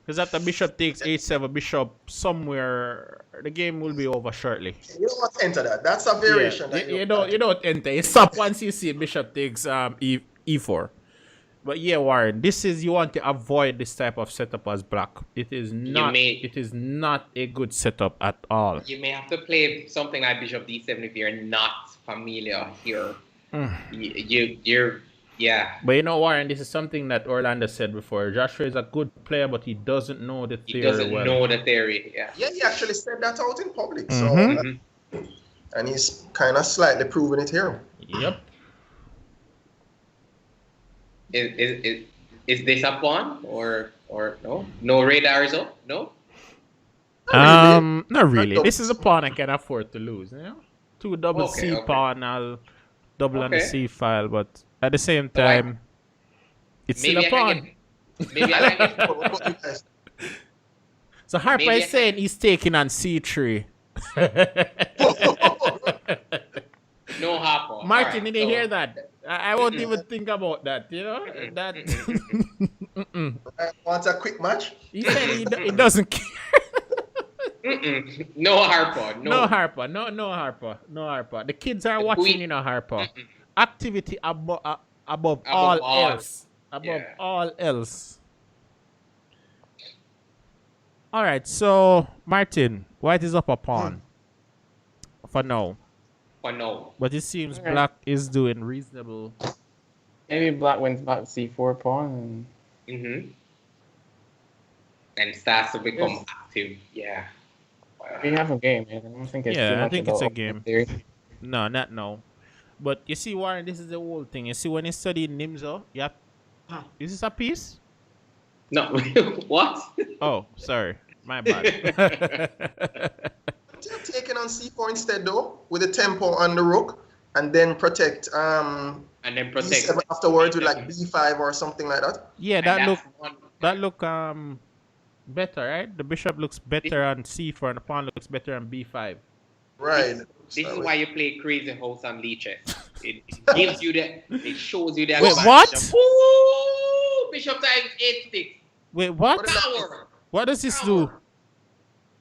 Because after bishop takes h7, bishop somewhere, the game will be over shortly. You don't want to enter that. That's a variation. Yeah, that you don't enter. You stop once you see bishop takes e4. But yeah, Warren, this is, you want to avoid this type of setup as black. It is not. It is not a good setup at all. You may have to play something like bishop d7 if you're not familiar here. Yeah. But you know, Warren, this is something that Orlando said before. Joshua is a good player, but he doesn't know the theory. He doesn't know the theory. Yeah. Yeah, he actually said that out in public. So, and he's kind of slightly proving it here. Yep. Is this a pawn or no? No radars up? No. Not really. This is a pawn I can afford to lose. Two double C pawn, I'll double on the C file, but at the same time, it's still a pawn. Maybe I can get. So Harper is saying he's taking on C3. No Harper. Martin, Alright, did you so- hear that? I won't even think about that, you know? That Want a quick match? he said he doesn't care. No Harper. No Harper. No Harper. No Harper. The kids are watching, Queen- you know, Harper. Activity above Above all all. else. Above Yeah. all else. All right, so Martin, white is up a pawn for now, For no. but it seems Okay. black is doing reasonable. Maybe black wins back c4 pawn. And starts to become Yes. active. Yeah. We have a game, man. I don't think it's Yeah, too I much think it's about a game. theory. No, not now. But you see, Warren, this is the whole thing. You see, when you study Nimzo, you have, is this a piece? No. What? Oh, sorry, my bad. Taking on c4 instead though, with the tempo on the rook, and then protect And then protect. b7 afterwards with like b5 or something like that. Yeah, And that that's look one- better, right? The bishop looks better on c4, and the pawn looks better on b5. Right. This is why you play Crazy House on Lee chess. It gives you the. It shows you the. Wait, advantage what? of- Ooh, bishop times 8-6. Wait, what? What is Can't work. What does this do?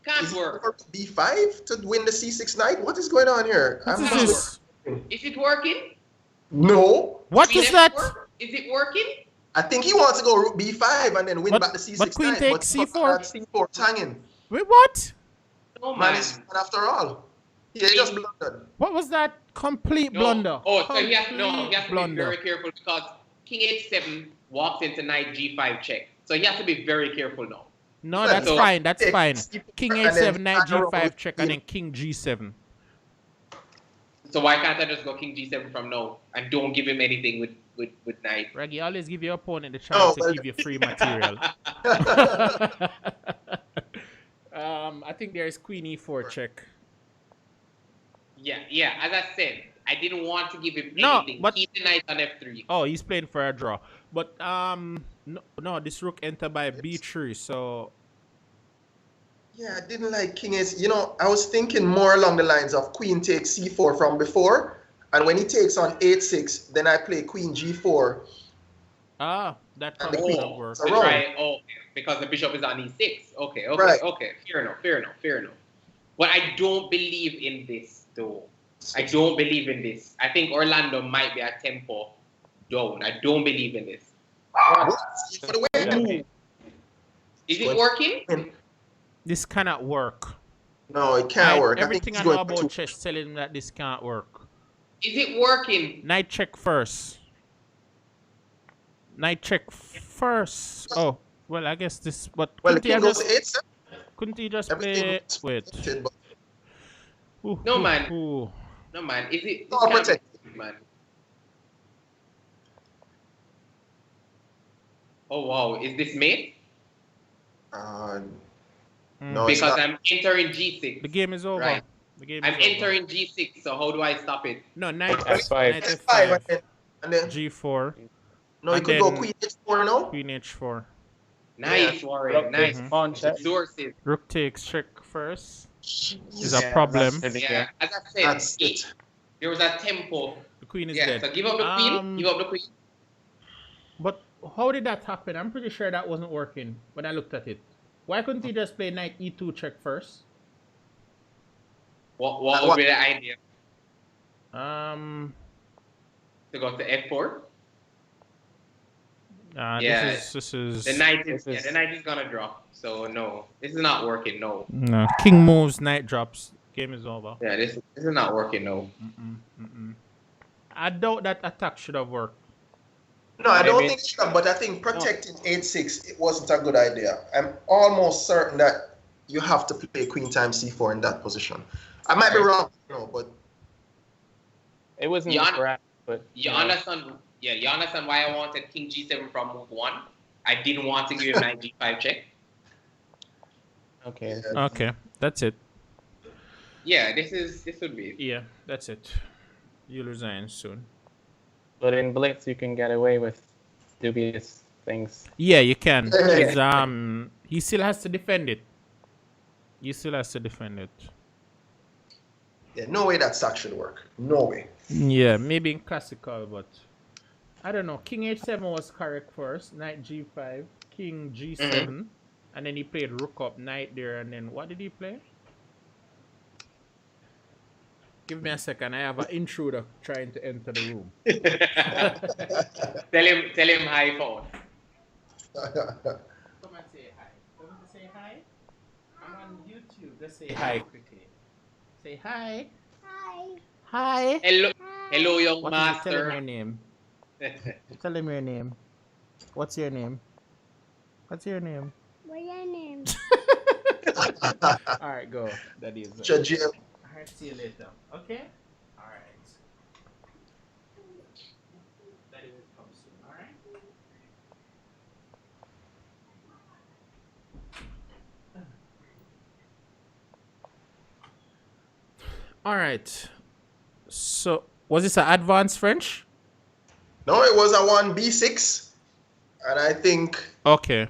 Can't Is it work. for b5 to win the c6 knight? What is going on here? What I'm is not this? sure. Is it working? No. What Queen is that? F4? Is it working? I think he wants to go rook b5 and then win But- back the c6 but queen knight. takes c4? c4 is hanging. Wait, what? No Man man. is man after all. He just blundered. What was that? Complete No. blunder. Oh, so he has Complete to be blunder. very careful because King H7 walks into Knight G5 check. So he has to be very careful now. No, that's So- fine. That's Take fine. c4 King and then H7, Knight start around G5 with check, and queen. then King G7. So why can't I just go King G7 from now and don't give him anything with Knight? Raggy, always give your opponent the chance Oh, to well- give you free material. I think there is Queen E4 check. Yeah. As I said, I didn't want to give him No, anything. but- Keep the Knight on F3. Oh, he's playing for a draw. But no, this rook enter by B3, so Yeah, I didn't like King Ace. You know, I was thinking more along the lines of Queen takes c4 from before, and when he takes on 8-6, then I play Queen g4. that And the probably queen. could have worked. So wrong. Right. Oh, because the bishop is on E6. Okay. Right. Okay. Fair enough. But I don't believe in this, though. I don't believe in this. I think Orlando might be a tempo down. I don't believe in this. For the win. Is it working? This cannot work. No, it can't work. Everything I he's know going about to- chess telling me that this can't work. Is it working? Knight check first. Knight check first. Oh, well, I guess this. But Well, the couldn't he king goes just, to 8-7. couldn't he just Everything play? looks Wait. protected, but No, man. Ooh. No, man. Is it? It's all this can't be protected. good, man. Oh wow, is this mate? No, it's Because not. I'm entering G6. The game is over. Right. The game I'm is over. entering G6, so how do I stop it? No, knight F5. Knight F5 F5. and then G4. no, you and could go then- Queen H4 now. Queen H4. Nice, Warren. Nice. Mhm. Pawn check. Sources. Rook takes check first. Is Yeah, a problem. that's really Yeah, good. as I said, That's it. there was a tempo. The queen is Yeah, dead. so give up the queen. Give up the queen. But how did that happen? I'm pretty sure that wasn't working when I looked at it. Why couldn't he just play knight E2 check first? What What- would be the idea? Um, To go to F4? yeah. This is The knight is, This is- the knight is gonna drop. So no, this is not working. No. no. King moves, knight drops. Game is over. Yeah, this is not working. No. I doubt that attack should have worked. No, I don't Maybe- think so, but I think protecting 8-6 it wasn't a good idea. I'm almost certain that you have to play Queen times C4 in that position. I might be wrong, but It wasn't Jan- correct, but You understand? Yeah, you understand why I wanted King G7 from move 1? I didn't want to give him knight G5 check. Okay. Okay, that's it. Yeah, this would be it. Yeah, that's it. You resign soon. But in Blitz, you can get away with dubious things. Yeah, you can. 'Cause, he still has to defend it. He still has to defend it. Yeah, no way that sack should work. No way. Yeah, maybe in classical, but I don't know. King H7 was correct first. Knight G5, King G7, and then he played Rook up, Knight there, and then what did he play? Give me a second. I have an intruder trying to enter the room. Tell him hi phone. Come and say hi. Come to say hi. I'm on YouTube. Just say hi quickly. Say hi. Hi. Hello, young What is it? Tell him master. your name. Tell him your name. What's your name? What's your name? What's your name? All right, go. That is. Judge, All right, see you later. Okay. All right. That is come soon. All right. All right. So, was this an advanced French? no, it was a 1b6. And I think Okay.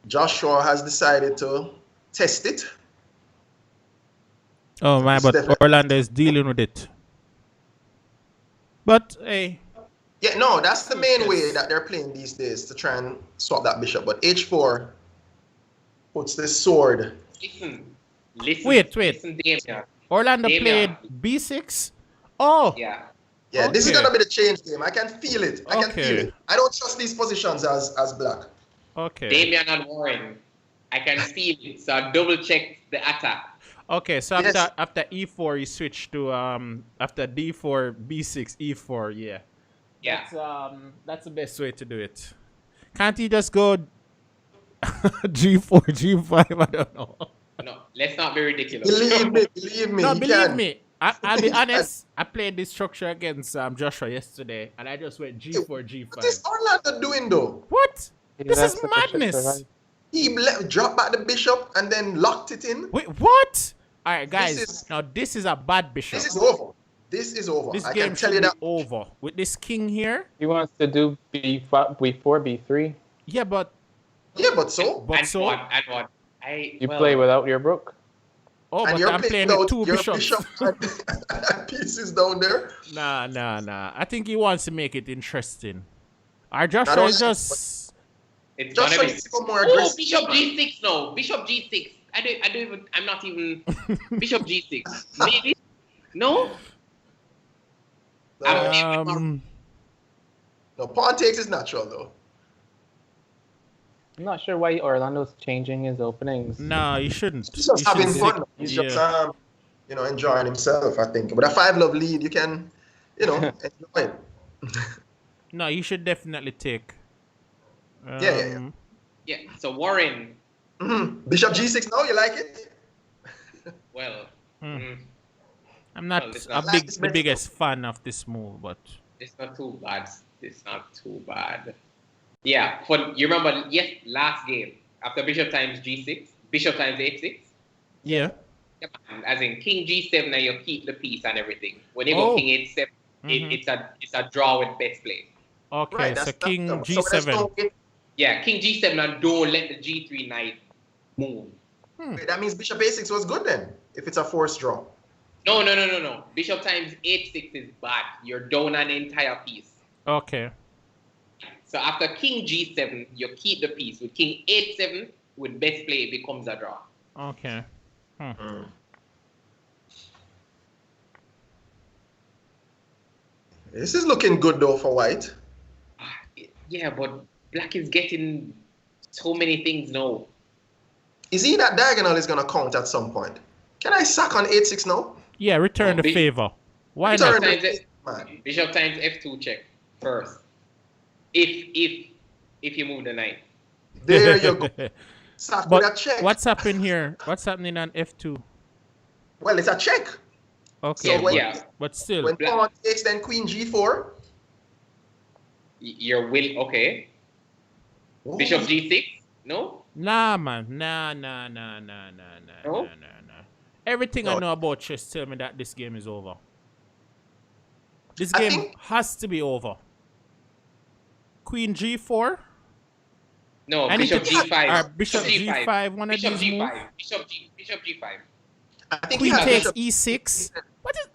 Joshua has decided to test it. Oh my, It's but definitely- Orlando is dealing with it. But hey, Yeah, no, that's the main way that they're playing these days to try and swap that bishop. But h4 puts the sword. Listen. Wait. Listen, Damien. Orlando Damien. played B6. Oh, Yeah. Yeah, this is Okay. gonna be the change game. I can feel it. I can Okay. feel it. I don't trust these positions as black. okay. Damien and Warren. I can feel it. So I double check the attack. Okay, so Yes. after E4 you switch to after D4 B6 E4, yeah. Yeah. That's the best way to do it. Can't he just go G4 G5? I don't know. No, let's not be ridiculous. Believe me. No, he believe can. me. I'll be honest. I played this structure against Joshua yesterday, and I just went G4 What is G5. Orlando doing though? What? He This left is the bishop madness. behind. He dropped back the bishop and then locked it in. Wait, what? All right, guys. is- Now this is a bad bishop. This is over. This is over. This I game can tell should you be that. over with this king here. He wants to do B5, B4, B3. Yeah, but Yeah, but so. but and so what? You play without your rook. oh, And but you're I'm playing without with two your bishops. bishop and pieces down there. Nah. I think he wants to make it interesting. Our Joshua don't is like- just It's Joshua gonna be. needs to go more Oh, aggressive. Bishop G6 no. Bishop G6. I'm not even. Bishop G6. Maybe? No? No, pawn takes is natural though. I'm not sure why Orlando's changing his openings. no, you shouldn't. He's just You having should fun. stick- He's yeah. just enjoying himself, I think. With a 5-love lead, you can, enjoy it. No, you should definitely take. Yeah. Yeah. So Warren. Bishop G6 now, you like it? Well. I'm not Well, it's a not- the biggest fan of this move, but It's not too bad. It's not too bad. Yeah. You remember? Yes. Last game after Bishop times G6, Bishop times H6. yeah. Yeah, man. As in King G7, and you keep the piece and everything. When you go Oh. King H7, it's a draw with best play. Okay, Right, so that's King so there's G7. no- Yeah, King G7 and don't let the G3 knight move. Wait, that means Bishop A6 was good then, if it's a forced draw. No. Bishop times H6 is bad. You're down an entire piece. Okay. So after King G7, you keep the piece. With King H7, with best play, it becomes a draw. Okay. This is looking good though for white. Yeah, but black is getting so many things now. Is he that diagonal is gonna count at some point? Can I sack on H6 now? Yeah, return the big- favor. Why Return not? Times the- man. Bishop times F2 check first. If you move the knight. There you go. Sack with a But check. what's happening here? What's happening on F2? Well, it's a check. Okay, So when- Yeah. but still. When pawn takes, then Queen G4. Your will, okay. Oh. Bishop G6? No? Nah, man. Nah. No? Everything I No. know about chess tell me that this game is over. This I game think- has to be over. Queen G4? No, I need Bishop to- G5. Bishop G5, one of Bishop these G5. moves? Bishop G5. I think Queen he had takes bishop. e6. What is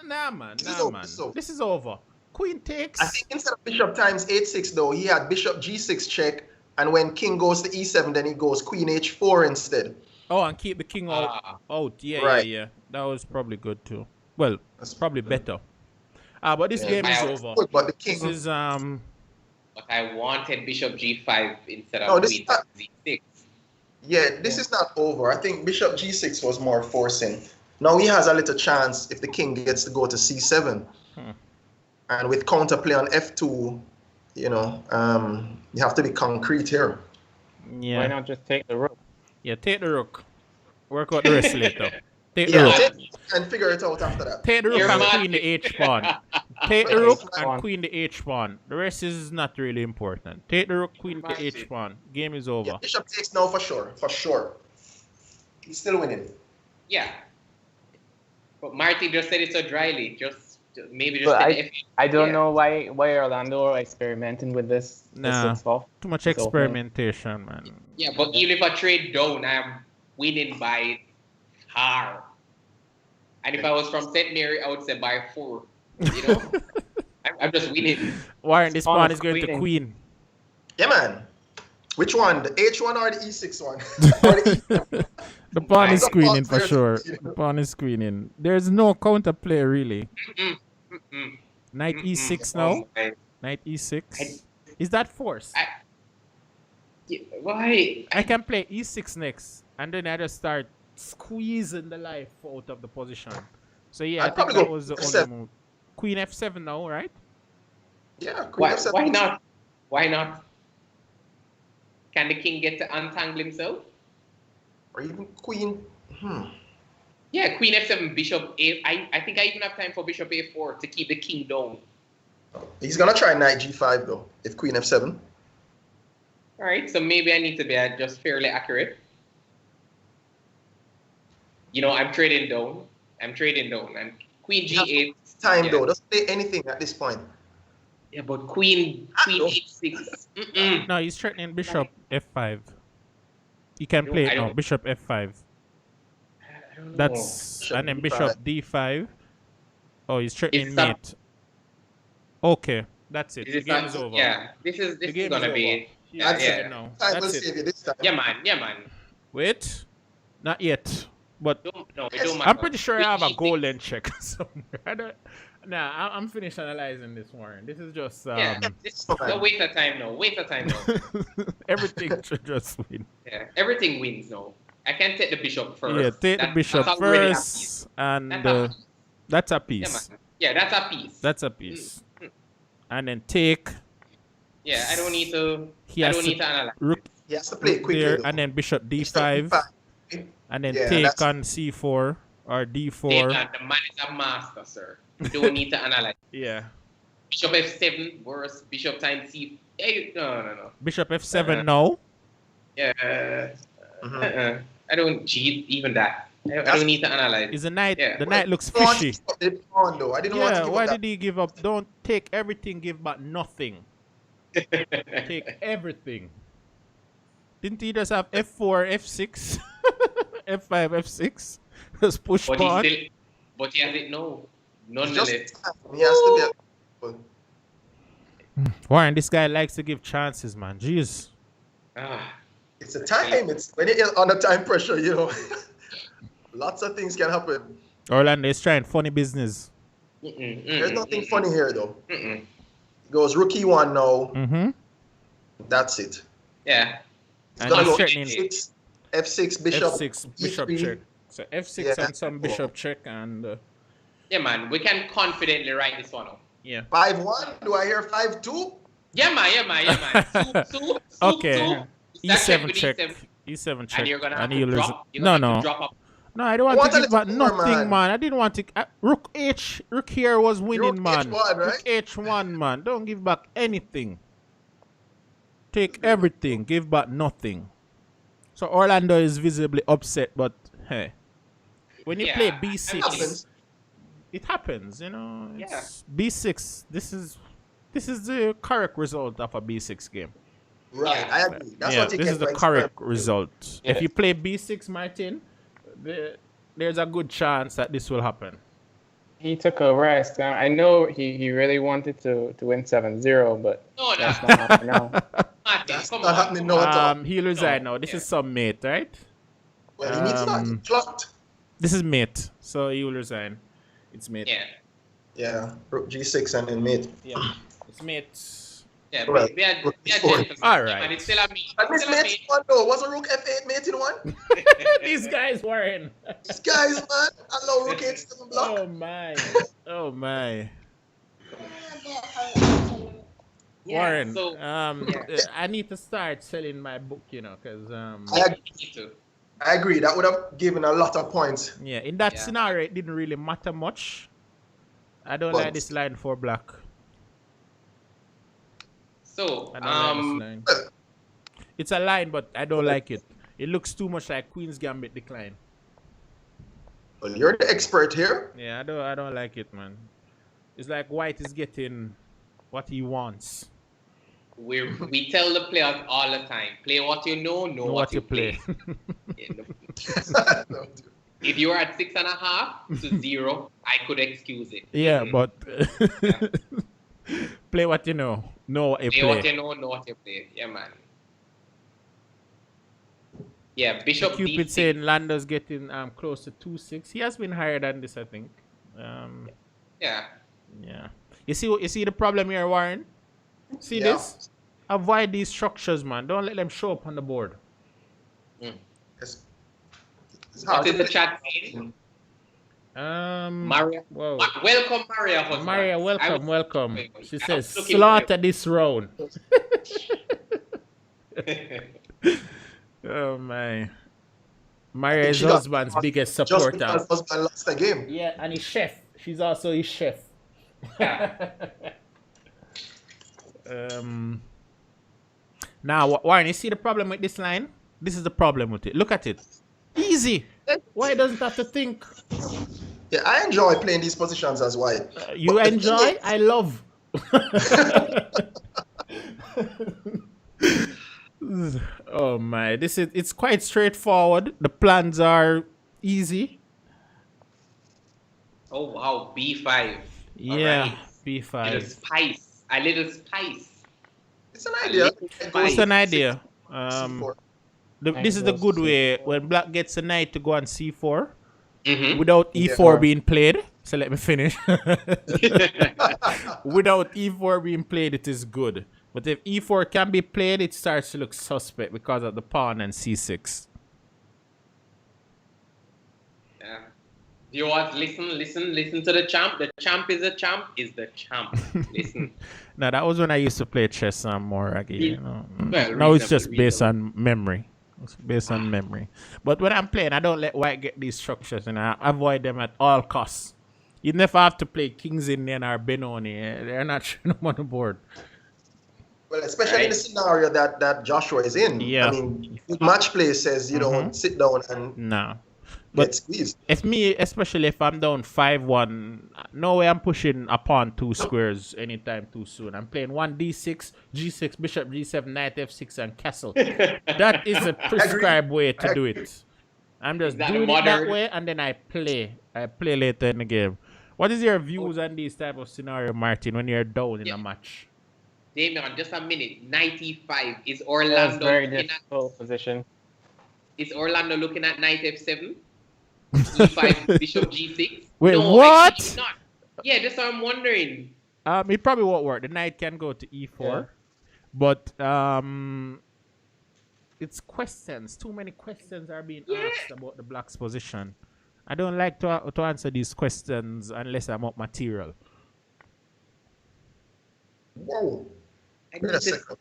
nah man. This is Nah over, man. this is over. This is over. Queen I takes. think instead of bishop times h6 though, he had bishop g6 check, and when king goes to e7, then he goes queen h4 instead. Oh, and keep the king out. Yeah, Right. yeah. That was probably good too. Well, That's probably better. But this Yeah. game is Wow. over. good, but the king. This is But I wanted bishop g5 instead No, of this queen is not- z6. Yeah, this is not over. I think bishop g6 was more forcing. Now he has a little chance if the king gets to go to c7. And with counterplay on f2, you know, you have to be concrete here. yeah. Why not just take the rook? Yeah, take the rook. Work out the rest later. Take the Yeah, rook. and figure it out after that. Take the rook You're and mad. queen the h pawn. Take the Okay. rook Pawn. and queen the h pawn. The rest is not really important. Take the rook, queen the Right. h pawn. Game is Yeah, over. bishop takes now for sure. For sure. He's still winning. Yeah. But Marty just said it so dryly. Maybe just But say I don't Yeah. know why Orlando are experimenting with this. Nah. This stuff. Too much It's open. experimentation, man. Yeah, but even if I trade down, I'm winning by far. And if I was from St. Mary, I would say by 4. You know? I'm just winning. Warren, this Pawn pawn is is going to queening. queen. Yeah, man. Which one? The h1 or the e6 one? Or the e7? The pawn is The queening pawn's for there to sure. queen. The pawn is queening. There's no counterplay really. Mm-mm. Knight Mm-mm. e6 Oh now. my- Knight e6. Is that force? Why? I can play e6 next, and then I just start squeezing the life out of the position. So yeah, I I'd think probably that go was the f7. only move. Queen f7 now, right? Yeah, queen Why, f7. why not? Why not? Can the king get to untangle himself? Or even queen. Yeah, queen f7, bishop a. I think I even have time for bishop a4 to keep the king down. He's gonna try knight g5 though. If queen f7. All right, so maybe I need to be just fairly accurate. You know, I'm trading down. And queen g8. Time Yeah. though. Doesn't play anything at this point. Yeah, but queen h6. Mm-mm. No, he's threatening bishop f5. He can No, play I it now. don't- Bishop f5. I don't know. That's Bishop and then d5. bishop d5. Oh, he's threatening It's not- mate. Okay, that's it. Is The it game not- is over. Yeah, this is The game gonna is be. over. Yeah, That's yeah. it now. Time will That's save it. you this time. Yeah, man. Wait, not yet. But It don't Yes, matter. I'm pretty sure I have a Queen G6. golden check somewhere. I don't. Nah, I'm finished analyzing this one. This is just Yeah, this no waste of time now. everything should just win. Yeah, everything wins now. I can take the bishop first. Yeah, take the bishop that's already a piece. first, and That's a that's a Yeah, piece. man. Yeah, that's a piece. That's a piece. And then take. Yeah, I don't need to. He I has don't to need to analyze. rook He has to play it quickly there, though. and then bishop Bishop d5, d5. and then Yeah, take that's- on c4 or d4. Dayland, the man is a master, sir. You don't need to analyze. Yeah. Bishop f7 worse. Bishop times c. Hey, no. Bishop f7 now. Yeah. Mhm. I don't cheat even that. I That's- don't need to analyze. Is the knight? Yeah. The knight looks I didn't want to fishy. give up the pawn, though. I didn't want to Yeah. give Why up did he give up? Don't take everything. Give back nothing. Take everything. Didn't he just have f4, f6, f5, f6? Just push But pawn. but he has it no. It's just Nonetheless. time. He has to be. Warren, this guy likes to give chances, man. Jeez. Ah, It's a time. It's when you're under time pressure, you know. Lots of things can happen. Orlando is trying funny business. There's nothing funny here, though. Mm-mm. Goes rookie one now. Mm-hmm. That's it. Yeah. It's And gonna he's go threatening F6, F6 bishop, f6 bishop E3. check. So f6 Yeah. and some bishop check and Yeah, man. We can confidently write this one up. yeah. 5-1. Do I hear 5-2? Yeah, man. Soup. Okay. That check E7 with check. E7. E7 check. And you're gonna have he'll to lose drop. it. You're No, gonna have no. to drop up. No, I don't want want to a give back little more, nothing, man. man. I didn't want to. Rook here was winning, Rook man. H1, right? Rook H1, man. Don't give back anything. Take everything. Give back nothing. So Orlando is visibly upset, but hey, when you play Yeah, B6, it happens. it happens. You know, Yeah. it's B6. This is the correct result of a B6 game. Right, Yeah. I agree. That's Yeah, what you this get is the for correct experiment. result. Yeah. If you play B6, Martin, there's a good chance that this will happen? He took a rest. I know he really wanted to win 7-0, but No, that's no. not happening now. Martin, That's come not on. happening now at all. He'll resign No, now. This yeah. is some mate, right? Well, he needs that. He's flopped. This is mate, so he will resign. It's mate. Yeah. Yeah, rook G6 and then mate. Yeah. It's mate. Yeah, Right. we are Rook E4. gentlemen. All right. And it's still a me. And this Still a mate in me. one though. Was a rook F8 mate in one? These guys weren't. These guys, man. Allow rook H7 block. Oh my. Oh my. Yeah, Warren, so I need to start selling my book, you know, because I agree. me too. I agree. That would have given a lot of points. yeah, in that Yeah. scenario, it didn't really matter much. I don't But- like this line for black. So, I don't like this line. It's a line, but I don't like it. It looks too much like Queen's Gambit decline. Well, you're the expert here. Yeah, I don't like it, man. It's like White is getting what he wants. we tell the players all the time, play what you know what you play. Yeah, no. No, dude. If you are at 6.5 to 0, I could excuse it. Yeah, Mhm. but play what you know. Know what you Play what play. you know what you play. Yeah, man. Yeah, Bishop Cupid D6. saying Lando's getting close to 2-6. He has been higher than this, I think. Yeah. Yeah. You see the problem here, Warren? See Yeah. this? Avoid these structures, man. Don't let them show up on the board. It's What hard is to the play. chat saying? Maria. Whoa. Welcome, Maria. Husband. Maria, I was- welcome. She I says, was looking slaughter this round. Oh, my. Maria is She got- husband's biggest Just supporter. because husband lost the game. Yeah, and his chef. She's also his chef. Yeah. Now, Warren, you see the problem with this line? This is the problem with it. Look at it. Easy. Why doesn't have to think? Yeah, I enjoy playing these positions as white. You But the enjoy? thing is- I love. Oh my! It's quite straightforward. The plans are easy. Oh, wow. B5. Yeah, Alright. Little B5. spice. A little spice. It's an idea. little It goes It's an to idea. C4. This is the good way when black gets a knight to go on C4 Mm-hmm. without E4 Yeah. being played. So let me finish. Without E4 being played, it is good. But if E4 can be played, it starts to look suspect because of the pawn and C6. Yeah. Viewers, listen to the champ. The champ is the champ is the champ. Listen. Now that was when I used to play chess more, Raggy, you know. Well, Now it's just reasonable, based on memory. It's based on memory. But when I'm playing, I don't let white get these structures and I avoid them at all costs. You never have to play Kings Indian or Benoni. They're not showing them on the board. Well, especially in the Right. scenario that Joshua is in. Yeah. I mean, match play says, you know, sit down and No. get But squeezed. if me, especially if I'm down 5-1, no way I'm pushing upon 2 squares anytime too soon. I'm playing 1 D6, G6, Bishop G7, Knight F6, and Castle. That is a prescribed way to do it. I'm just Is that doing the it that modern- way, and then I play. I play later in the game. What is your views on these type of scenario, Martin, when you're down in a match? Damian, just a minute. 95. Is That's Orlando very looking at difficult position. Knight F7? E5 Bishop G6? Wait, no, what? actually not. Yeah, that's what I'm wondering. It probably won't work. The knight can go to E4, Yeah. but it's questions. Too many questions are being asked about the black's position. I don't like to answer these questions unless I'm up material. Whoa. I Wait need a to, second.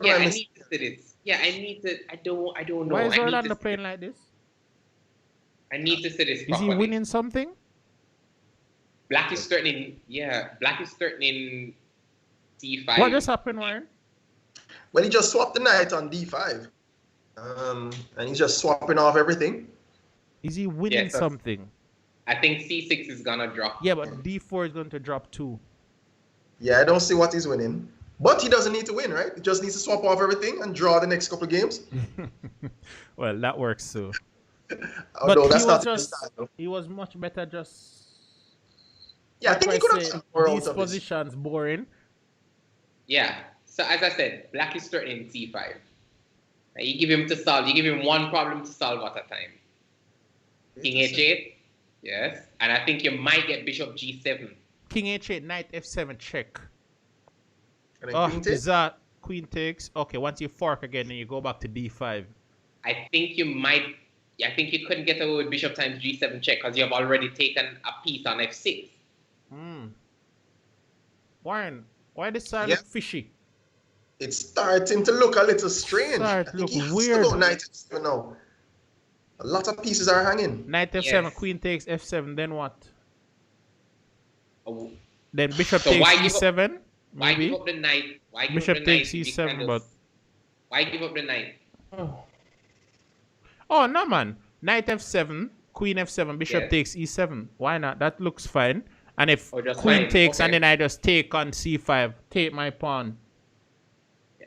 yeah, I Right, need to see this. Yeah, I need to. I don't know. Why is I need Orlando to, playing like this? I need to see this Is properly. he winning something? Black is threatening. Yeah, black is threatening C5. What just happened, Warren? Well, he just swapped the knight on D5. And he's just swapping off everything. Is he winning Yes, sir. something? I think C6 is gonna drop. Yeah, but D4 is going to drop too. Yeah, I don't see what he's winning. But he doesn't need to win, right? He just needs to swap off everything and draw the next couple of games. Well, that works too. Although But that's he not was his just style. he was much better just Yeah, I think he could have say done more these out of this. positions boring. Yeah. So as I said, Black is threatening C5. And you give him to solve. You give him one problem to solve at a time. King H8. Yes. And I think you might get Bishop G7. King H8, Knight F7 check. And then Oh, Queen takes. is that Queen takes? Okay, once you fork again, then you go back to D5. I think you might. I think you couldn't get away with Bishop times G7 check because you have already taken a piece on F6. Warren, why this side Yeah. look fishy? It's starting to look a little strange. Start I think look he has weird. to go Knight F7 now. A lot of pieces are hanging. Knight F7, Yes. Queen takes F7, then what? Oh, Then Bishop So takes why give up- E7, why maybe? give up the knight? Why give Bishop up the knight? takes if you E7, can but... just- Why give up the knight? Oh, no, man. Knight F7, Queen F7, Bishop Yes. takes E7. Why not? That looks fine. And if Oh, just Queen fine. takes, and Okay. then I just take on C5, take my pawn.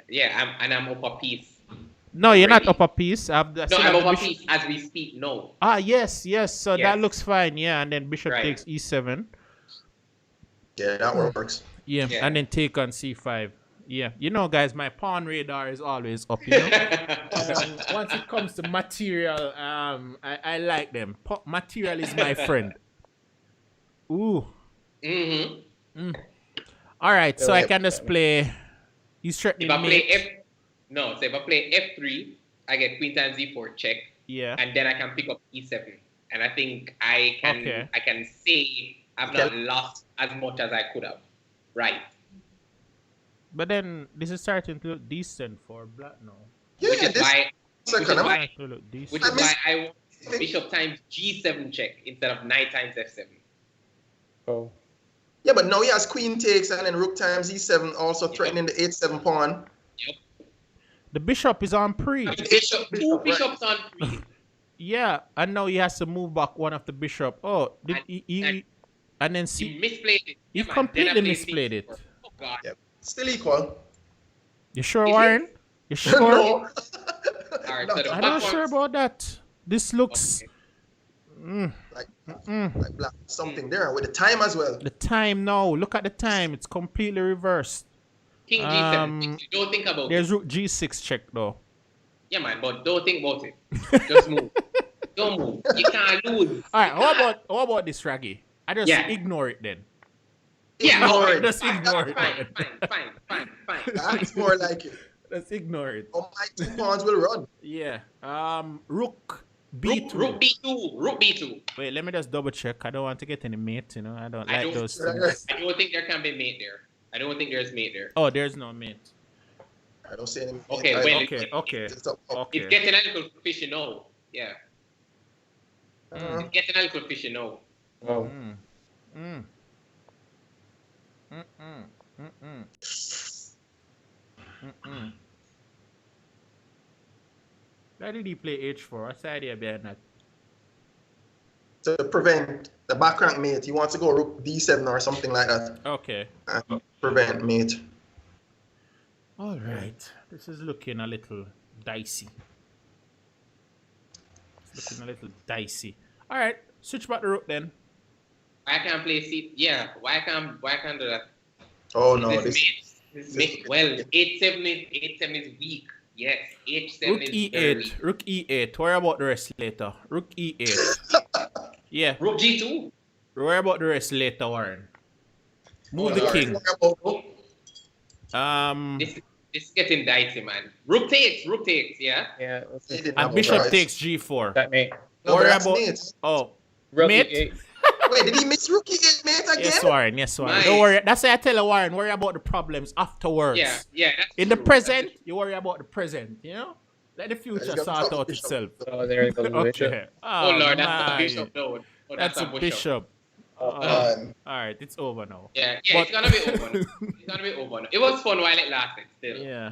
Yeah, I'm up a piece. No, you're not Ready. up a piece. No, I'm up a piece as we speak. No. Ah, yes. So that Yes. looks fine. Yeah, and then Bishop Right. takes E7. Yeah, that works. Yeah, Yeah. and then take on C5. Yeah, you know, guys, my pawn radar is always up. You know, once it comes to material, I like them. Material is my friend. Ooh. Mm-hmm. All right, so I Yeah. can just play. He's If threatening I play mate. so if I play F3, I get Queen times E4 check, Yeah. and then I can pick up E7, and I think I can Okay. I can say I've not lost as much as I could have. Right. But then this is starting to look decent for black now. Yeah, Which is this why second. why- Starting to look decent. which I is miss- why I want Bishop times G7 check instead of Knight times F7. Oh. Yeah, but now he has Queen takes and then Rook times E7, also threatening the H7 pawn. Yep. The bishop is on pre. Two right. bishops on three. Yeah, and now he has to move back one of the bishop. Oh, did he and then He see misplayed it. he Yeah, man. completely Then I played misplayed it. C4. Oh God. Yep. Still equal. You sure, Is it? Warren? You sure? No. All right, so the I'm black not sure ones- about that. This looks Okay. Like black, something there with the time as well. the time now. Look at the time. It's completely reversed. King G7. Don't think about it. There's rook G6 check though. Yeah, man, but don't think about it. Just move. Don't move. You can't lose. All right. How about this, Raggy? I just Yeah. ignore it then. Yeah, Ignore okay, it. Just fine, ignore it. Fine. That's more like it. Let's ignore it. Oh, my two pawns will run. Yeah. Rook B2. Rook B2. Wait, let me just double check. I don't want to get any mate. You know, I don't I like don't- those things. I don't think there can be mate there. I don't think there's mate there. Oh, there's no mate. I don't see any. Okay, I- well, Okay. It's up. Okay. It's getting a little fishy now. Yeah. Uh, It's getting a little fishy now. Oh. Why did he play H4? What's the idea behind that? to prevent the back rank mate, he wants to go Rook D7 or something like that. Okay. And prevent mate. All right. This is looking a little dicey. It's looking a little dicey. All right. Switch back the rook then. Why can't play C? Yeah. Why can't do that? Oh no, This this mate. This mate. Well, H7 is weak. Yes. H7 Rook is E8. very- Rook E8. Worry about the rest later. Rook E8. Yeah. Rook G2. Worry about the rest later, Warren. Move Oh, the Lord. king. This is getting dicey, man. Rook takes. Yeah. Yeah. Let's He see. didn't And have bishop choice. takes G4. That mate. No, Worry but that's about- mate. Oh. Rook Mate? E8. Wait, did he miss Rook E8 mate again? Yes, Warren. Yes, Warren. Nice. Don't worry. That's why I tell you, Warren. Worry about the problems afterwards. Yeah. That's In the true. present, you worry about the present. You know, let the future He's got sort trouble, out bishop. itself. Oh, there goes the bishop. Okay. Oh Lord, that's a man. bishop. No. Oh, That's a bishop. All right, it's over now. Yeah, But- it's gonna be over. It's gonna be over. It was fun while it lasted. Still. Yeah.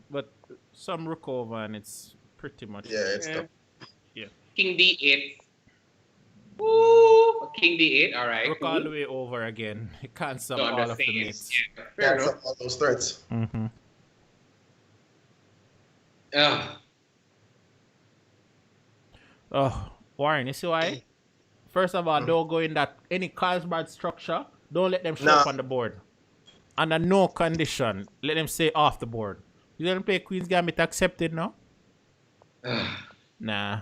But some rook over and it's pretty much. Yeah, it's tough. King D8. Woo! King D8. All right. Rook cool. all the way over again. You can't stop So all I'm of just the saying. mates. Yeah, fair That's enough. all those threats. Mm-hmm. Oh, Warren, you see why? First of all, don't go in that any Carlsbad structure. Don't let them show Nah, up on the board. Under no condition, let them stay off the board. You don't play Queen's Gambit accepted now? Nah.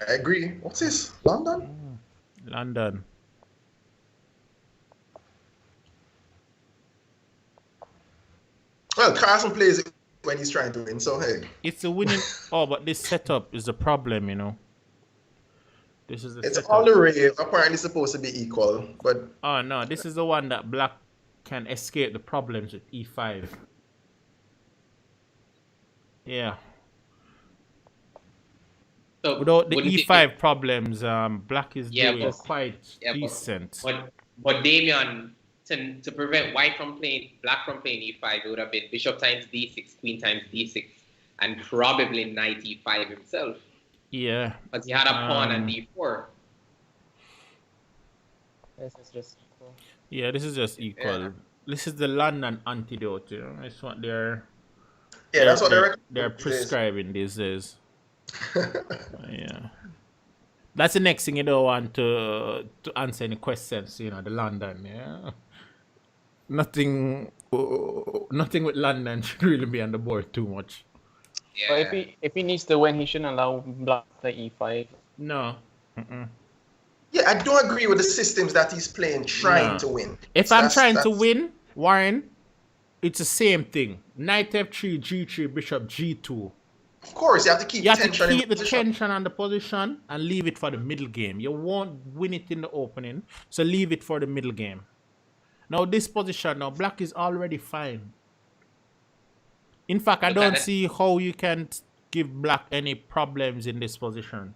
I agree. What's this? London? London. Well, Carson plays it when he's trying to win, so hey. It's a winning. Oh, but this setup is the problem, This is the It's setup. all the rave. Apparently supposed to be equal, but Oh, no. This is the one that black can escape the problems with E5. Yeah. So Without the wouldn't it E5 problems, black is Yeah, doing but- quite yeah, decent. But Damien, to prevent white from playing, black from playing e5, it would have been bishop times d6, queen times d6, and probably knight e5 himself, Yeah. because he had a pawn on d4. This is just cool. Yeah, this is just equal. Yeah. This is the London antidote, It's what yeah, that's what they're prescribing these days. Yeah. That's the next thing you don't want to answer any questions, the London, yeah. Nothing with London should really be on the board too much. Yeah. But if he needs to win, he shouldn't allow black to play e5. No. Yeah, I don't agree with the systems that he's playing, trying No. to win. If So I'm that's- trying to that's- win, Warren, it's the same thing. Knight f3, g3, bishop g2. Of course, you have to keep You have to tension in keep the position. tension on the position and leave it for the middle game. You won't win it in the opening, so leave it for the middle game. Now this position, now black is already fine. In fact, I Look don't at it. see how you can give black any problems in this position.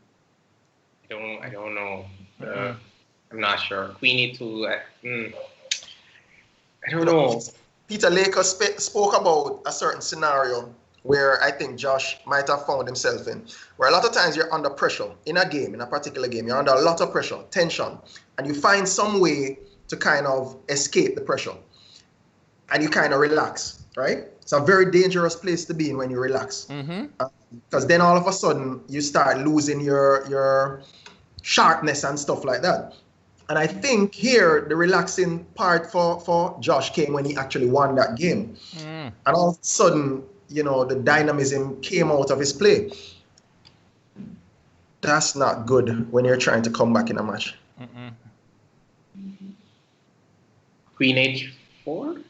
I don't know. I'm not sure. Queen e2. I don't know. Peter Laker spoke about a certain scenario where I think Josh might have found himself in, where a lot of times you're under pressure in a game, in a particular game, you're under a lot of pressure, tension, and you find some way to kind of escape the pressure, and you kind of relax, right? It's a very dangerous place to be in when you relax, because then all of a sudden you start losing your sharpness and stuff like that. And I think here the relaxing part for Josh came when he actually won that game. And all of a sudden, the dynamism came out of his play. That's not good when you're trying to come back in a match. Queen h4.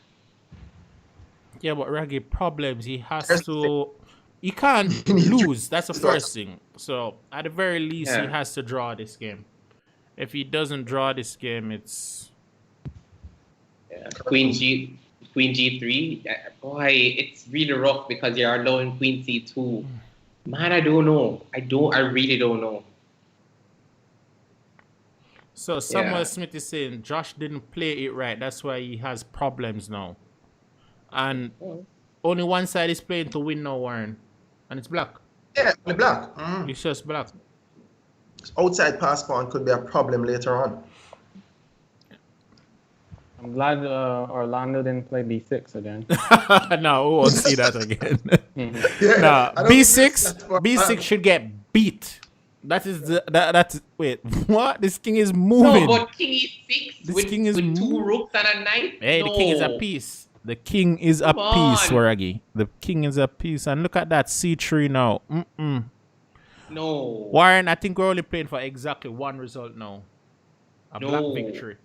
Yeah, but Raggy problems. He has to. He can't lose. That's the first thing. So at the very least, he has to draw this game. If he doesn't draw this game, it's Queen g3. Boy, it's really rough because you're allowing queen c2. Man, I don't know. I really don't know. So Samuel Smith is saying Josh didn't play it right. That's why he has problems now. And only one side is playing to win now, Warren. And it's black. Yeah, the black. It's just black. Outside pass pawn could be a problem later on. I'm glad Orlando didn't play b6 again. No, we won't see that again. Yeah, No, I don't think B6 that's for- B6 should get beat. That is that's wait, what? This king is moving. No, but king e6 This with, king is with two moving. rooks and a knight. Hey, no. the king is a piece. The king is a Come piece, on. Waragi. The king is a piece. And look at that C3 now. No. Warren, I think we're only playing for exactly one result now. A black No. victory.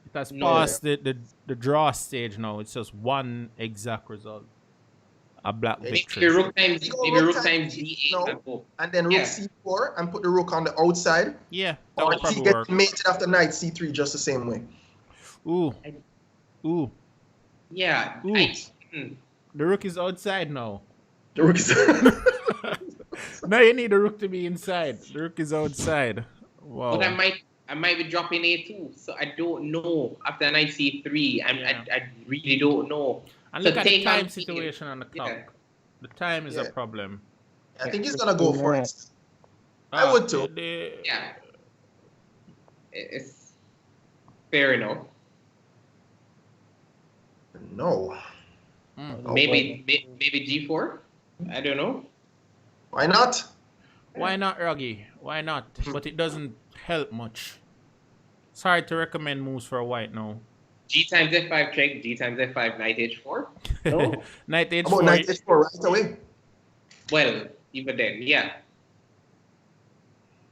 It has No. passed the draw stage now. It's just one exact result. A black Maybe victory. rook times D8, d8 no. and go. And then rook Yeah. c4 and put the rook on the outside. Yeah, that Or would he probably gets work. mated after knight c3 just the same way. Ooh. Ooh. Yeah. Ooh. The rook is outside now. The rook is No, you need the rook to be inside. The rook is outside. Wow. But I might be dropping a2, so I don't know. After knight c3, I really don't know. And So look at the take on time king. situation on the clock. Yeah. The time is a Yeah. problem. I think he's gonna go for it. I Ah, would too. Yeah. It's fair enough. No. Maybe g4. I don't know. Why not? Why not, Ruggy? Why not? But it doesn't help much. It's hard to recommend moves for a white now. G times F5 check, G times F5, knight H4. No? Knight How about H4. knight H4 right away? Well, even then, yeah.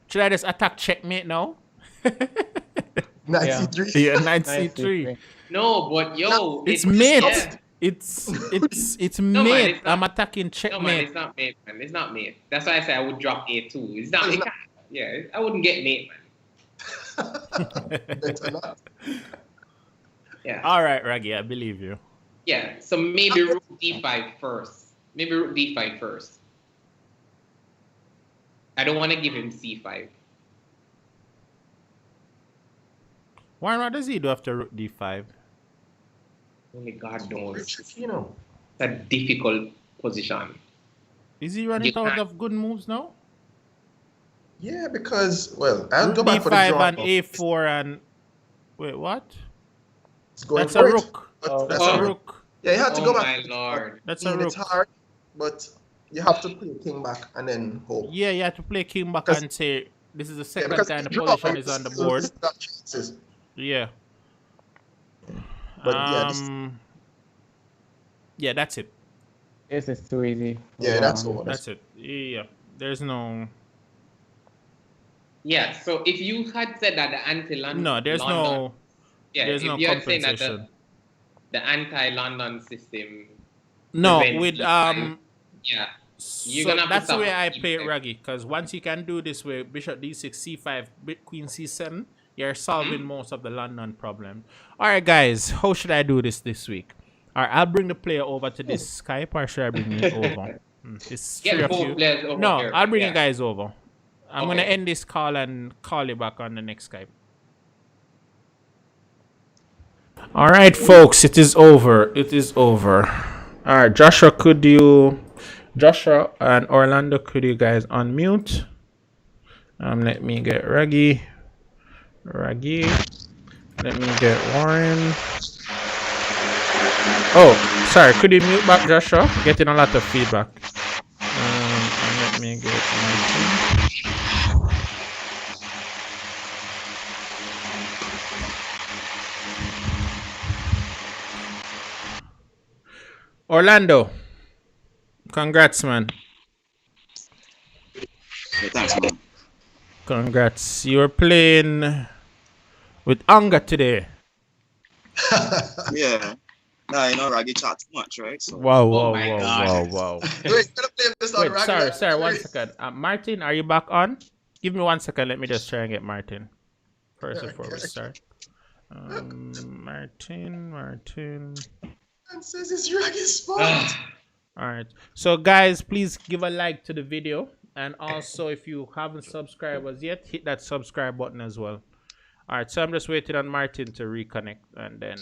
Should I just attack checkmate now? Knight Yeah. C3. Yeah, knight Nice C3. No, but yo, It's mate. yeah. It's No, man, mate. it's not. I'm attacking No, man, checkmate. it's not mate, man. It's not mate. That's why I say I would drop A2. It's not. It's It not. can't- yeah, I wouldn't get mate, man. Better not. Yeah. All right, Raggy, I believe you. Yeah. So maybe rook D5 first. Maybe rook D5 first. I don't want to give him C5. What does he do after rook D5? Only God Very knows. tricky, you know. It's a difficult position. Is he running You out can't- of good moves now? Yeah, because, well, I'll Rook go back for the D5 draw. and A4 and wait, what? It's going That's for a it. rook. But that's That's Oh. a a rook. rook. Yeah, you have to Oh go my back. lord. That's a It's rook. hard, but you have to play king back and then hope. Yeah, you have to play king back Because- and say this is the Yeah, second because time the draw position is on the board. it's got chances. Yeah. But yeah, this- Yeah, that's it. This is too easy. Yeah, that's all. That's it. Yeah. There's no Yeah. So if you had said that the anti-London. no, there's no Yeah. there's if no you had said that compensation. the anti-London system. No, prevents with D5, Yeah. You're so gonna have to that's the stop way I with play it, D5. Raggy, because once you can do this way, bishop d6, c5, queen c7, you're solving most of the London problem. All right, guys, how should I do this week? All right, I'll bring the player over to this Skype, or should I bring you over? It's Get three of both you. players over No, here. I'll bring you Yeah. guys over. I'm gonna Okay. end this call and call you back on the next Skype. All right, folks, it is over. It is over. All right, Joshua and Orlando, could you guys unmute? Let me get Raggy. Let me get Warren. Oh, sorry. Could you mute back, Joshua? Getting a lot of feedback. And let me get Martin. Orlando, congrats, man. Hey, thanks, man. Congrats. You're playing with Anga today. Yeah. Nah, you know, Raggy chat too much, right? So, Wow, Oh my God. wow. Wait, you gotta play this on Wait, regular. sorry, 1 second. Martin, are you back on? Give me 1 second. Let me just try and get Martin first before we start. Martin. And says it's Raggy's fault. All right. So, guys, please give a like to the video. And also, if you haven't subscribed as yet, hit that subscribe button as well. All right. So, I'm just waiting on Martin to reconnect. And then...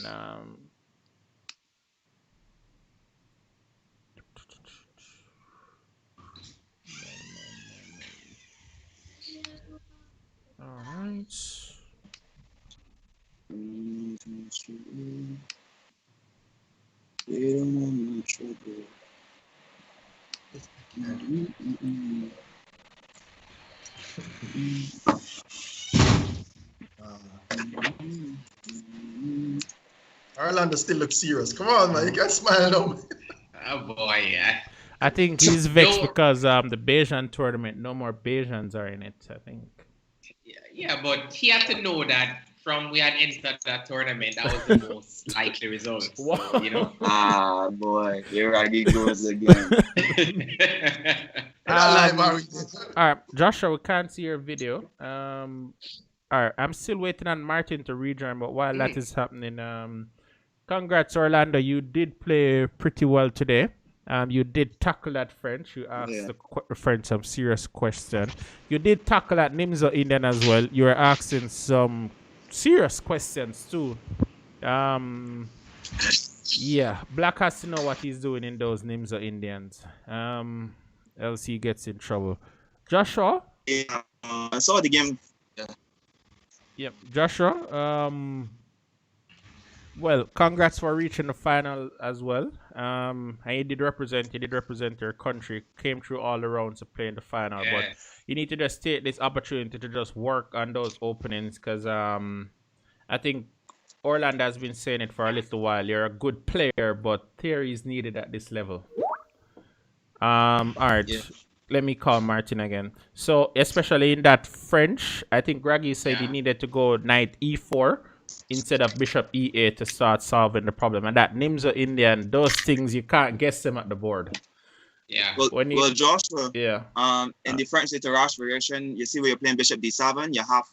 all right. Orlando still looks serious. Come on, man. You can't smile now. Oh boy, yeah. I think he's vexed No. because the Bayesian tournament, no more Bayesians are in it, I think. Yeah, but he had to know that from we had entered that tournament, that was the most likely result. So, you know. ah, boy, here Raggy goes again. You're not lying, Mary. All right, Joshua, we can't see your video. All right, I'm still waiting on Martin to rejoin, but while that is happening, congrats, Orlando. You did play pretty well today. You did tackle that French. You asked Yeah. the French some serious question. You did tackle that Nimzo-Indian as well. You were asking some serious questions too. Yeah, Black has to know what he's doing in those Nimzo-Indians. Else he gets in trouble. Joshua? Yeah, I saw the game. Yep. Joshua, Well, congrats for reaching the final as well. And you did represent your country, came through all the rounds to play in the final. But Yes. you need to just take this opportunity to just work on those openings because I think Orlando has been saying it for a little while. You're a good player, but theory is needed at this level. All right. Yeah. Let me call Martin again. So, especially in that French, I think Greggy said he Yeah. needed to go knight e4 instead of bishop e8 to start solving the problem. And that Nimzo-Indian, those things you can't guess them at the board. Yeah. Well, Joshua, Yeah. in the French literature variation, you see where you're playing bishop d7, you have.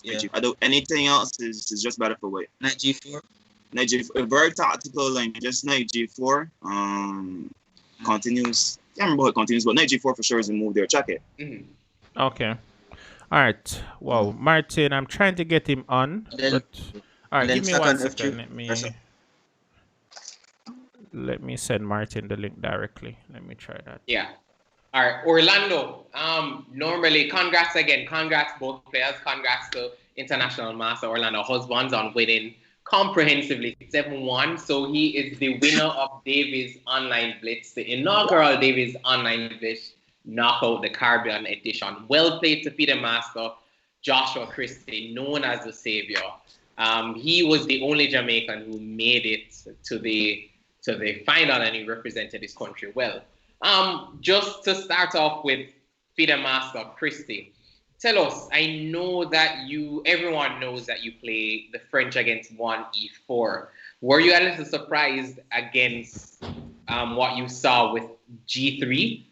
Yeah. I don't. Anything else is just better for white. Knight G4. Knight G4, very tactical line. Just knight G4. Continues. Can't remember how it continues, but knight G4 for sure is a move there. Check it. Mhm. Okay. All right. Wow, Martin, I'm trying to get him on. Then- But all right, then give me 1 second second. F2. Let me send Martin the link directly. Let me try that. Yeah. All right, Orlando. Normally, congrats again. Congrats both players. Congrats to International Master Orlando Husbands on winning comprehensively 7-1. So he is the winner of Davy's Online Blitz, the inaugural Davy's Online Blitz Knockout, the Caribbean edition. Well played to FIDE Master Joshua Christie, known as the Savior. He was the only Jamaican who made it to the final, and he represented his country well. Just to start off with FIDE Master Christie, tell us, I know that everyone knows that you play the French against 1e4. Were you a little surprised against what you saw with g3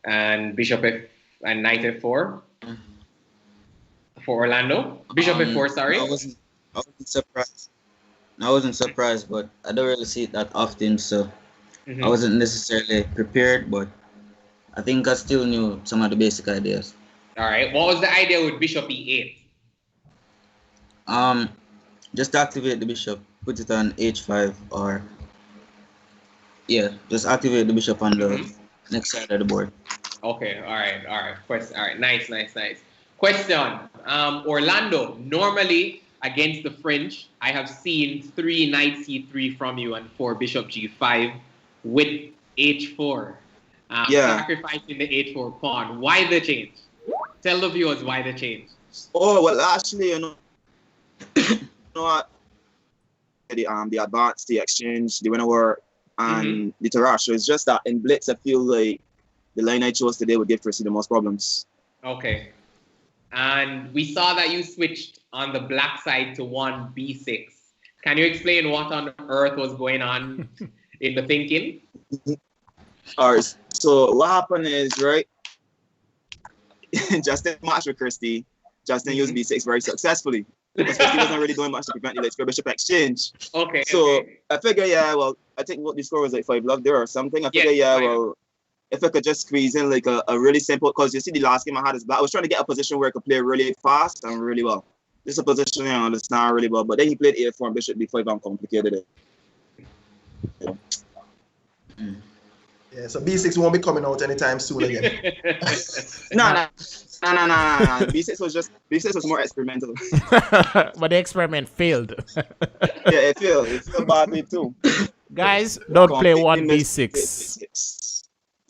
and bishop f and knight f4 for Orlando? Bishop f4, sorry. I wasn't surprised. I wasn't surprised, but I don't really see it that often, so Mhm. I wasn't necessarily prepared, but I think I still knew some of the basic ideas. All right. What was the idea with bishop e8? Just activate the bishop, put it on h5, or just activate the bishop on the next side of the board. Okay. All right. Nice. Question. Orlando, normally against the French, I have seen 3 knight c3 from you and 4 bishop g5 with h4. Sacrificing the h4 pawn. Why the change? Tell the viewers why the change. Oh well, actually, you know what? The advance, the exchange, the winner, and the Tarrasch. So it's just that in Blitz, I feel like the line I chose today would give Christie the most problems. Okay. And we saw that you switched on the black side to 1b6. Can you explain what on earth was going on in the thinking? All right. So what happened is, right? Justin matched with Christie. Justin used b6 very successfully. Because Christie wasn't really doing much to prevent the bishop exchange. Okay. So okay. I figure, I think what the score was like 5-love there or something. I figure, if I could just squeeze in like a really simple, because you see the last game I had is black. I was trying to get a position where I could play really fast and really well. This is a position I understand really well, but then he played a4 and bishop b5 and complicated it. Yeah, so B6 won't be coming out anytime soon again. No. B6 was more experimental. But the experiment failed. Yeah, it failed. It failed badly too. Guys, don't play 1b6.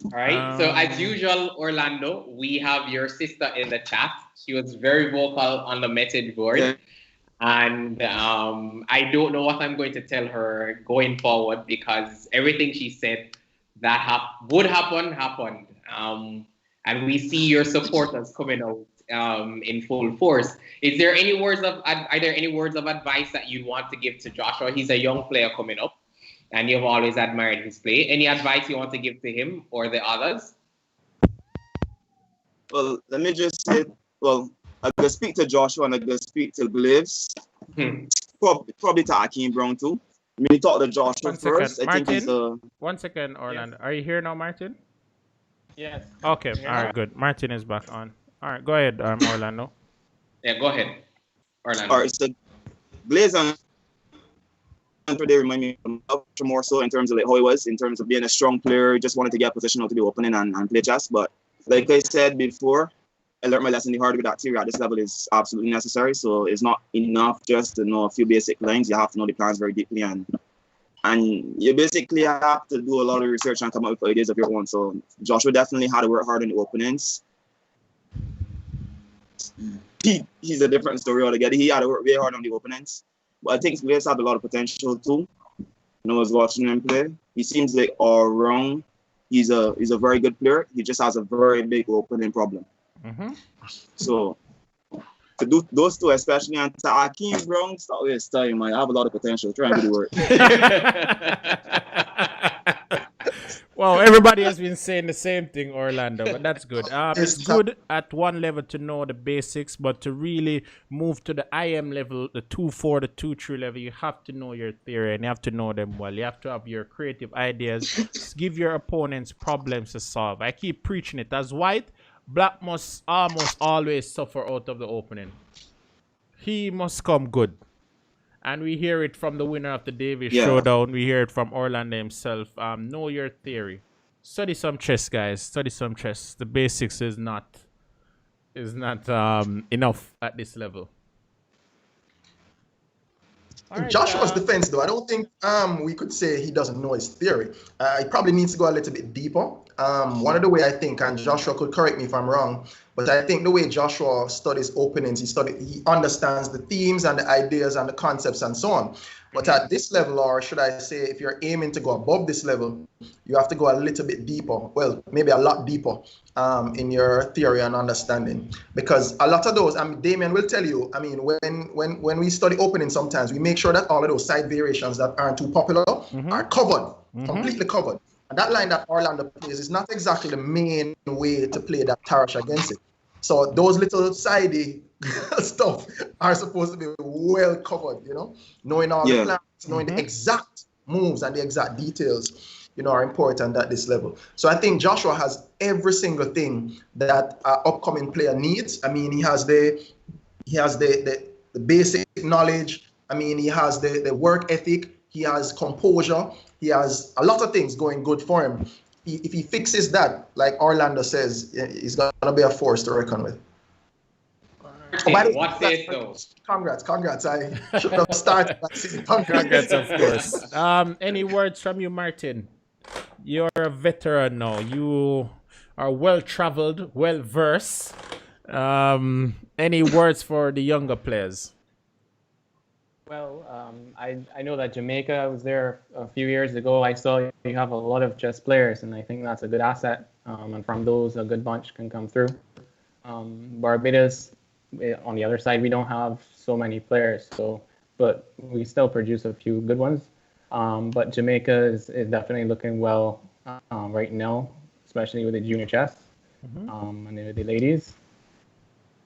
All right. So as usual, Orlando, we have your sister in the chat. She was very vocal on the message board. Yeah. And I don't know what I'm going to tell her going forward, because everything she said that would happen happened. And we see your supporters coming out in full force. Are there any words of advice that you want to give to Joshua? He's a young player coming up, and you've always admired his play. Any advice you want to give to him or the others? Well, let me just say, I could speak to Joshua and I could speak to Glives. Probably to Akeem Brown too. I mean, talk to Joshua first. Martin, I think he's 1 second, Orlando. Yes. Are you here now, Martin? Yes. Okay. All right. Good. Martin is back on. All right. Go ahead, Orlando. Yeah. Go ahead, Orlando. All right. So, Blaze and they remind me of more so in terms of like how he was, in terms of being a strong player. Just wanted to get positional to the opening and play chess. But like I said before, I learned my lesson the hard way that theory at this level is absolutely necessary. So it's not enough just to know a few basic lines. You have to know the plans very deeply, and you basically have to do a lot of research and come up with ideas of your own. So Joshua definitely had to work hard on the openings. He's a different story altogether. He had to work very hard on the openings. But I think Blitz have a lot of potential too. I was watching him play. He seems like all wrong. He's a very good player. He just has a very big opening problem. So to do those two, especially and to Akeem Brown, stop waste time. I have a lot of potential. Try and do the work. Well, everybody has been saying the same thing, Orlando, but that's good. It's good at one level to know the basics, but to really move to the IM level, the 2-4, the 2-3 level, you have to know your theory and you have to know them well. You have to have your creative ideas. Give your opponents problems to solve. I keep preaching it. As white, black must almost always suffer out of the opening. He must come good. And we hear it from the winner of the Davy showdown. We hear it from Orlando himself. Know your theory. Study some chess, guys. Study some chess. The basics is not enough at this level. In Joshua's defense, though, I don't think we could say he doesn't know his theory. He probably needs to go a little bit deeper. One of the way I think, and Joshua could correct me if I'm wrong, but I think the way Joshua studies openings, he understands the themes and the ideas and the concepts and so on. But at this level, or should I say, if you're aiming to go above this level, you have to go a little bit deeper. Well, maybe a lot deeper in your theory and understanding. Because a lot of those, Damien will tell you, when we study opening sometimes, we make sure that all of those side variations that aren't too popular are covered, completely covered. And that line that Orlando plays is not exactly the main way to play that Tarash against it. So those little sidey stuff are supposed to be well covered, knowing all the plans, knowing the exact moves and the exact details, are important at this level. So I think Joshua has every single thing that an upcoming player needs. He has the basic knowledge. He has the work ethic. He has composure. He has a lot of things going good for him. If he fixes that, like Orlando says, he's going to be a force to reckon with. What say so? Congrats. I should have started by saying congrats, of course. Any words from you, Martin? You're a veteran now. You are well-traveled, well-versed. Any words for the younger players? Well, I know that Jamaica, I was there a few years ago. I saw you have a lot of chess players, and I think that's a good asset. And from those, a good bunch can come through. Barbados, on the other side, we don't have so many players, but we still produce a few good ones. But Jamaica is definitely looking well right now, especially with the junior chess and the ladies.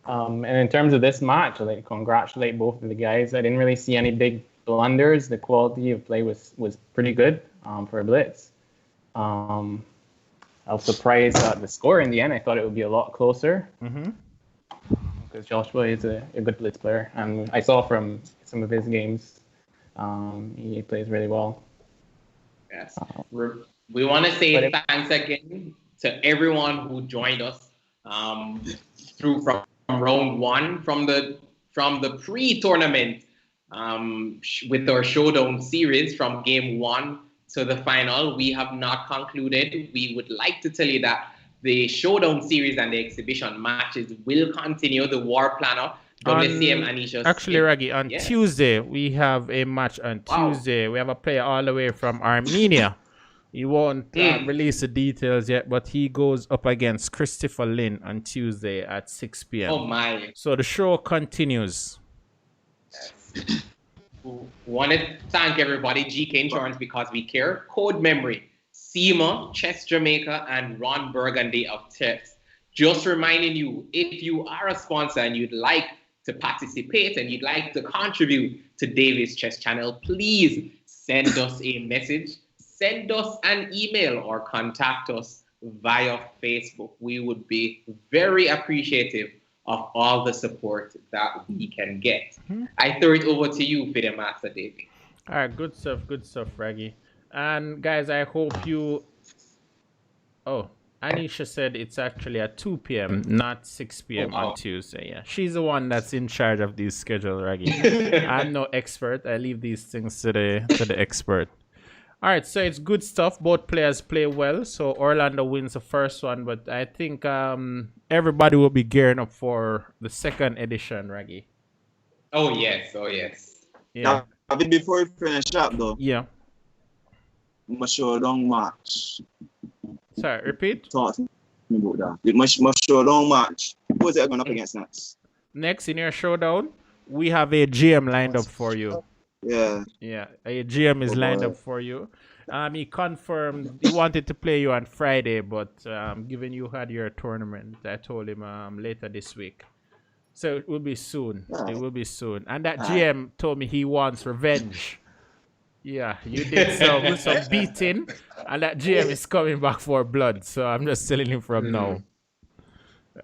And in terms of this match, I'd like to congratulate both of the guys. I didn't really see any big blunders. The quality of play was pretty good for Blitz. I was surprised at the score in the end. I thought it would be a lot closer because Joshua is a good Blitz player. And I saw from some of his games, he plays really well. Yes. We want to say thanks again to everyone who joined us through from round one, from the pre-tournament with our showdown series from game 1 to the final. We have not concluded. We would like to tell you that the showdown series and the exhibition matches will continue. The war planner, WCM Anisha. Actually, Raggy, on Tuesday, we have a match on Tuesday. We have a player all the way from Armenia. He won't release the details yet, but he goes up against Christopher Lynn on Tuesday at 6 p.m. Oh, my. So the show continues. Yes. Want to thank everybody, GK Insurance, because we care. Code Memory, SEMA, Chess Jamaica, and Ron Burgundy of Chess. Just reminding you, if you are a sponsor and you'd like to participate and you'd like to contribute to Davy's Chess channel, please send us a message. Send us an email or contact us via Facebook. We would be very appreciative of all the support that we can get. I throw it over to you, Fidel Master Davy. All right, good stuff, Raggy. And guys, I hope you... Oh, Anisha said it's actually at 2 p.m., not 6 p.m. on Tuesday. Yeah, she's the one that's in charge of these schedule, Raggy. I'm no expert. I leave these things to the expert. All right, so it's good stuff. Both players play well. So Orlando wins the first one, but I think everybody will be gearing up for the second edition, Raggy. Oh yes. Yeah. Now, before we finish up, though. Yeah. My showdown match. Sorry, repeat. Talk to me about that. My showdown match. Who is it going up against next? Next in your showdown, we have a GM lined up for you. Yeah. Yeah, a GM is lined up for you. He confirmed he wanted to play you on Friday, but given you had your tournament, I told him later this week. So it will be soon. It will be soon. And that GM told me he wants revenge. Yeah, you did some beating, and that GM is coming back for blood. So I'm just telling him from now.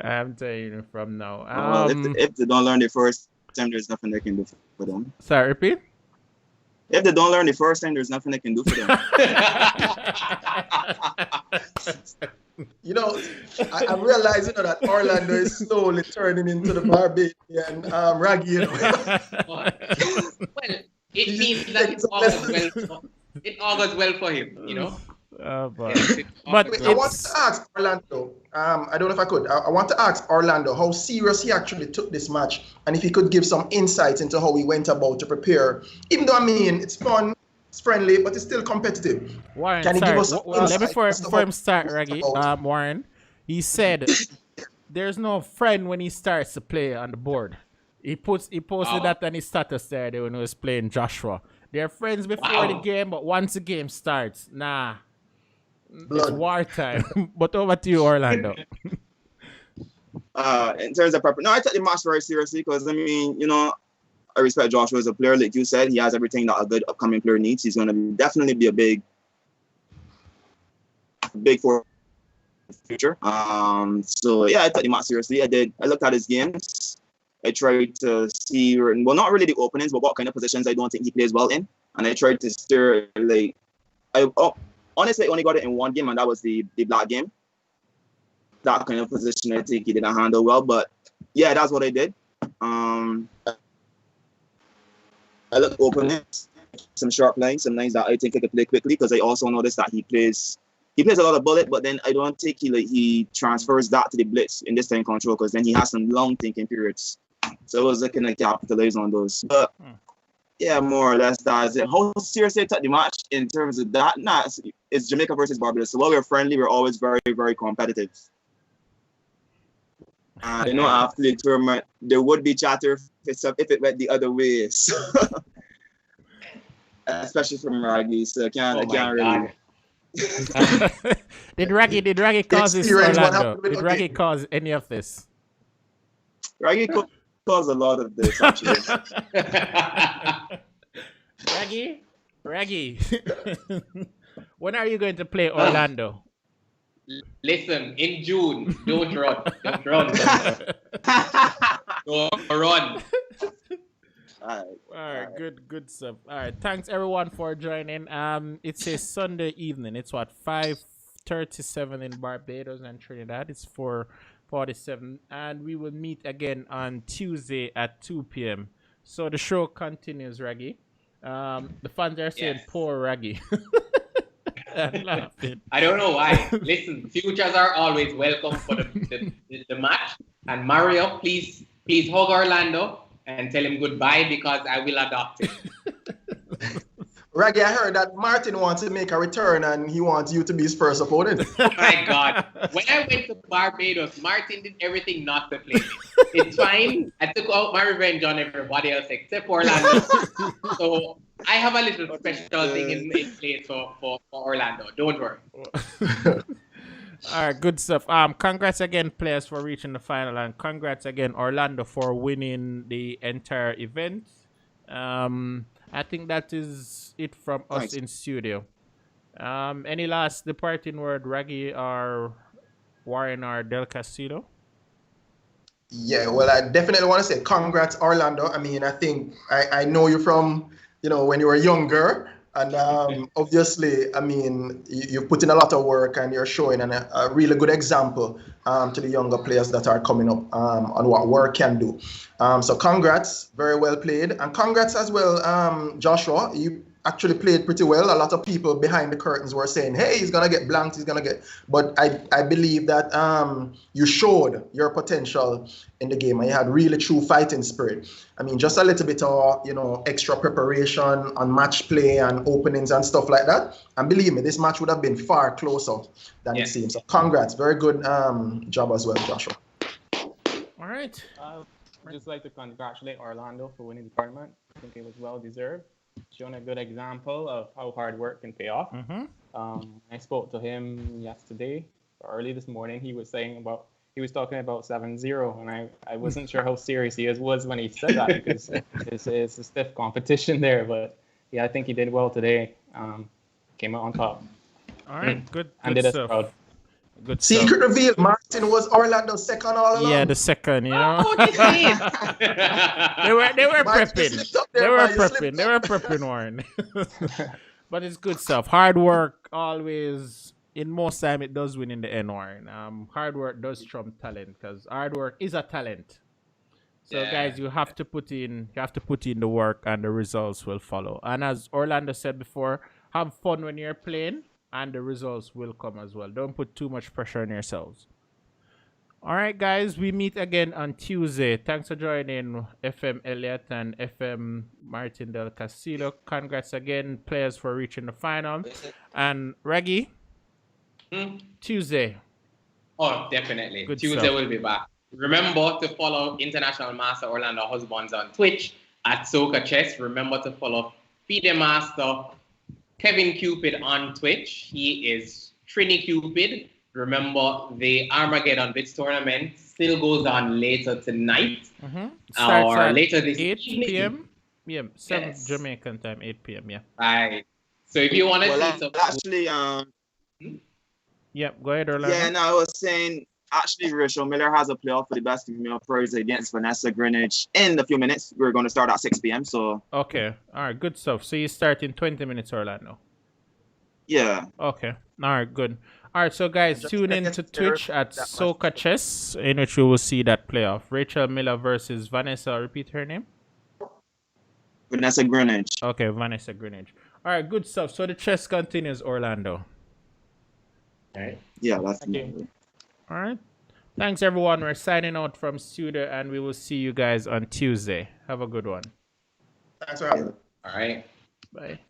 I'm telling you from now. If they don't learn the first time, there's nothing they can do for them. Sorry, repeat? If they don't learn the first time, there's nothing they can do for them. You know, I realize that Orlando is slowly turning into the Barbadian Raggy. You know? Well, it means that it augurs well for him, you know. But I want to ask Orlando. I don't know if I could. I want to ask Orlando how serious he actually took this match, and if he could give some insights into how he went about to prepare. Even though it's fun, it's friendly, but it's still competitive. Warren, can he give us some insight before him start, Raggy? Warren, he said there's no friend when he starts to play on the board. He posted that on his status there when he was playing Joshua. They're friends before the game, but once the game starts, nah. It's wartime. But over to you, Orlando. In terms of preparation, no, I take the match very seriously because, I respect Joshua as a player. Like you said, he has everything that a good upcoming player needs. He's going to definitely be a big for the future. So, yeah, I took the match seriously. I looked at his games. I tried to see, not really the openings, but what kind of positions I don't think he plays well in. And I tried to steer, honestly, I only got it in one game, and that was the black game. That kind of position I think he didn't handle well, but yeah, that's what I did. I looked open, some sharp lines, some lines that I think I could play quickly, because I also noticed that he plays a lot of bullet, but then I don't think he transfers that to the blitz in this time control, because then he has some long thinking periods. So I was looking to capitalize on those. But yeah, more or less that's it. How seriously I took the match in terms of that? Nah, it's Jamaica versus Barbados. So while we're friendly, we're always very, very competitive. After the tournament, there would be chatter if it went the other way. So, especially from Raggy. So I can't really. Did Raggy cause this, Orlando? Did Raggy cause any of this? Raggy caused a lot of this, actually. Raggy. When are you going to play Orlando? Listen, in June, don't run. Don't run. Don't run. All right, good stuff. All right, thanks everyone for joining. It's a Sunday evening. It's 5:37 in Barbados and Trinidad. It's 4:47, and we will meet again on Tuesday at 2 p.m. So the show continues, Raggy. The fans are saying poor Raggy. I'm laughing. I don't know why. Listen, futures are always welcome for the match. And Mario, please hug Orlando and tell him goodbye, because I will adopt him. Raggy, I heard that Martin wants to make a return and he wants you to be his first opponent. Oh my God. When I went to Barbados, Martin did everything not to play me. It's fine. I took out my revenge on everybody else except Orlando. So I have a little special thing in place for Orlando. Don't worry. All right, good stuff. Congrats again, players, for reaching the final, and congrats again, Orlando, for winning the entire event. I think that is it from us in studio. Any last departing word, Raggy or Warren or Del Castillo? Yeah, well, I definitely want to say congrats, Orlando. I mean, I think I know you from, when you were younger, And obviously, I mean, you put in a lot of work and you're showing a really good example to the younger players that are coming up on what work can do. So congrats, very well played. And congrats as well, Joshua. You actually played pretty well. A lot of people behind the curtains were saying, hey, he's going to get blanked, But I believe that you showed your potential in the game and you had really true fighting spirit. I mean, just a little bit of, extra preparation on match play and openings and stuff like that. And believe me, this match would have been far closer than it seems. So congrats. Very good job as well, Joshua. All right. I'd just like to congratulate Orlando for winning the tournament. I think it was well deserved. Shown a good example of how hard work can pay off. I spoke to him yesterday, early this morning. He was talking about 7-0, and I wasn't sure how serious he was when he said that because it's a stiff competition there. But yeah, I think he did well today. Came out on top. All right, good. And did us proud. Good secret reveal. Martin was Orlando's second all along. Yeah, the second, They were prepping. They were prepping, Warren. But it's good stuff. Hard work always, in most time, it does win in the end, Warren. Hard work does trump talent because hard work is a talent. So guys, you have to put in the work and the results will follow. And as Orlando said before, have fun when you're playing. And the results will come as well. Don't put too much pressure on yourselves. All right, guys. We meet again on Tuesday. Thanks for joining FM Elliott and FM Martin Del Castillo. Congrats again, players, for reaching the final. And Reggie, Tuesday. Oh, definitely. Good Tuesday stuff. we'll be back. Remember to follow International Master Orlando Husbands on Twitch at Soca Chess. Remember to follow FIDE Master Kevin Cupid on Twitch. He is Trini Cupid. Remember, the Armageddon Blitz tournament still goes on later tonight. Or later this 8 evening. p.m. Yeah, 7 Jamaican time, 8 p.m. Yeah. Right. So if you want to see some... Actually, yeah, go ahead, Orlando. Yeah, no, I was saying, actually, Rachel Miller has a playoff for the best female players against Vanessa Greenwich in a few minutes. We're going to start at 6 p.m. So okay, all right, good stuff. So you start in 20 minutes, Orlando. Yeah. Okay. All right, good. All right, so guys, tune in to Twitch at Soca Chess, in which you will see that playoff. Rachel Miller versus Vanessa. Repeat her name. Vanessa Greenwich. Okay, Vanessa Greenwich. All right, good stuff. So the chess continues, Orlando. All right. Yeah, that's Okay. All right. Thanks, everyone. We're signing out from studio, and we will see you guys on Tuesday. Have a good one. Thanks for having me. All right. Bye.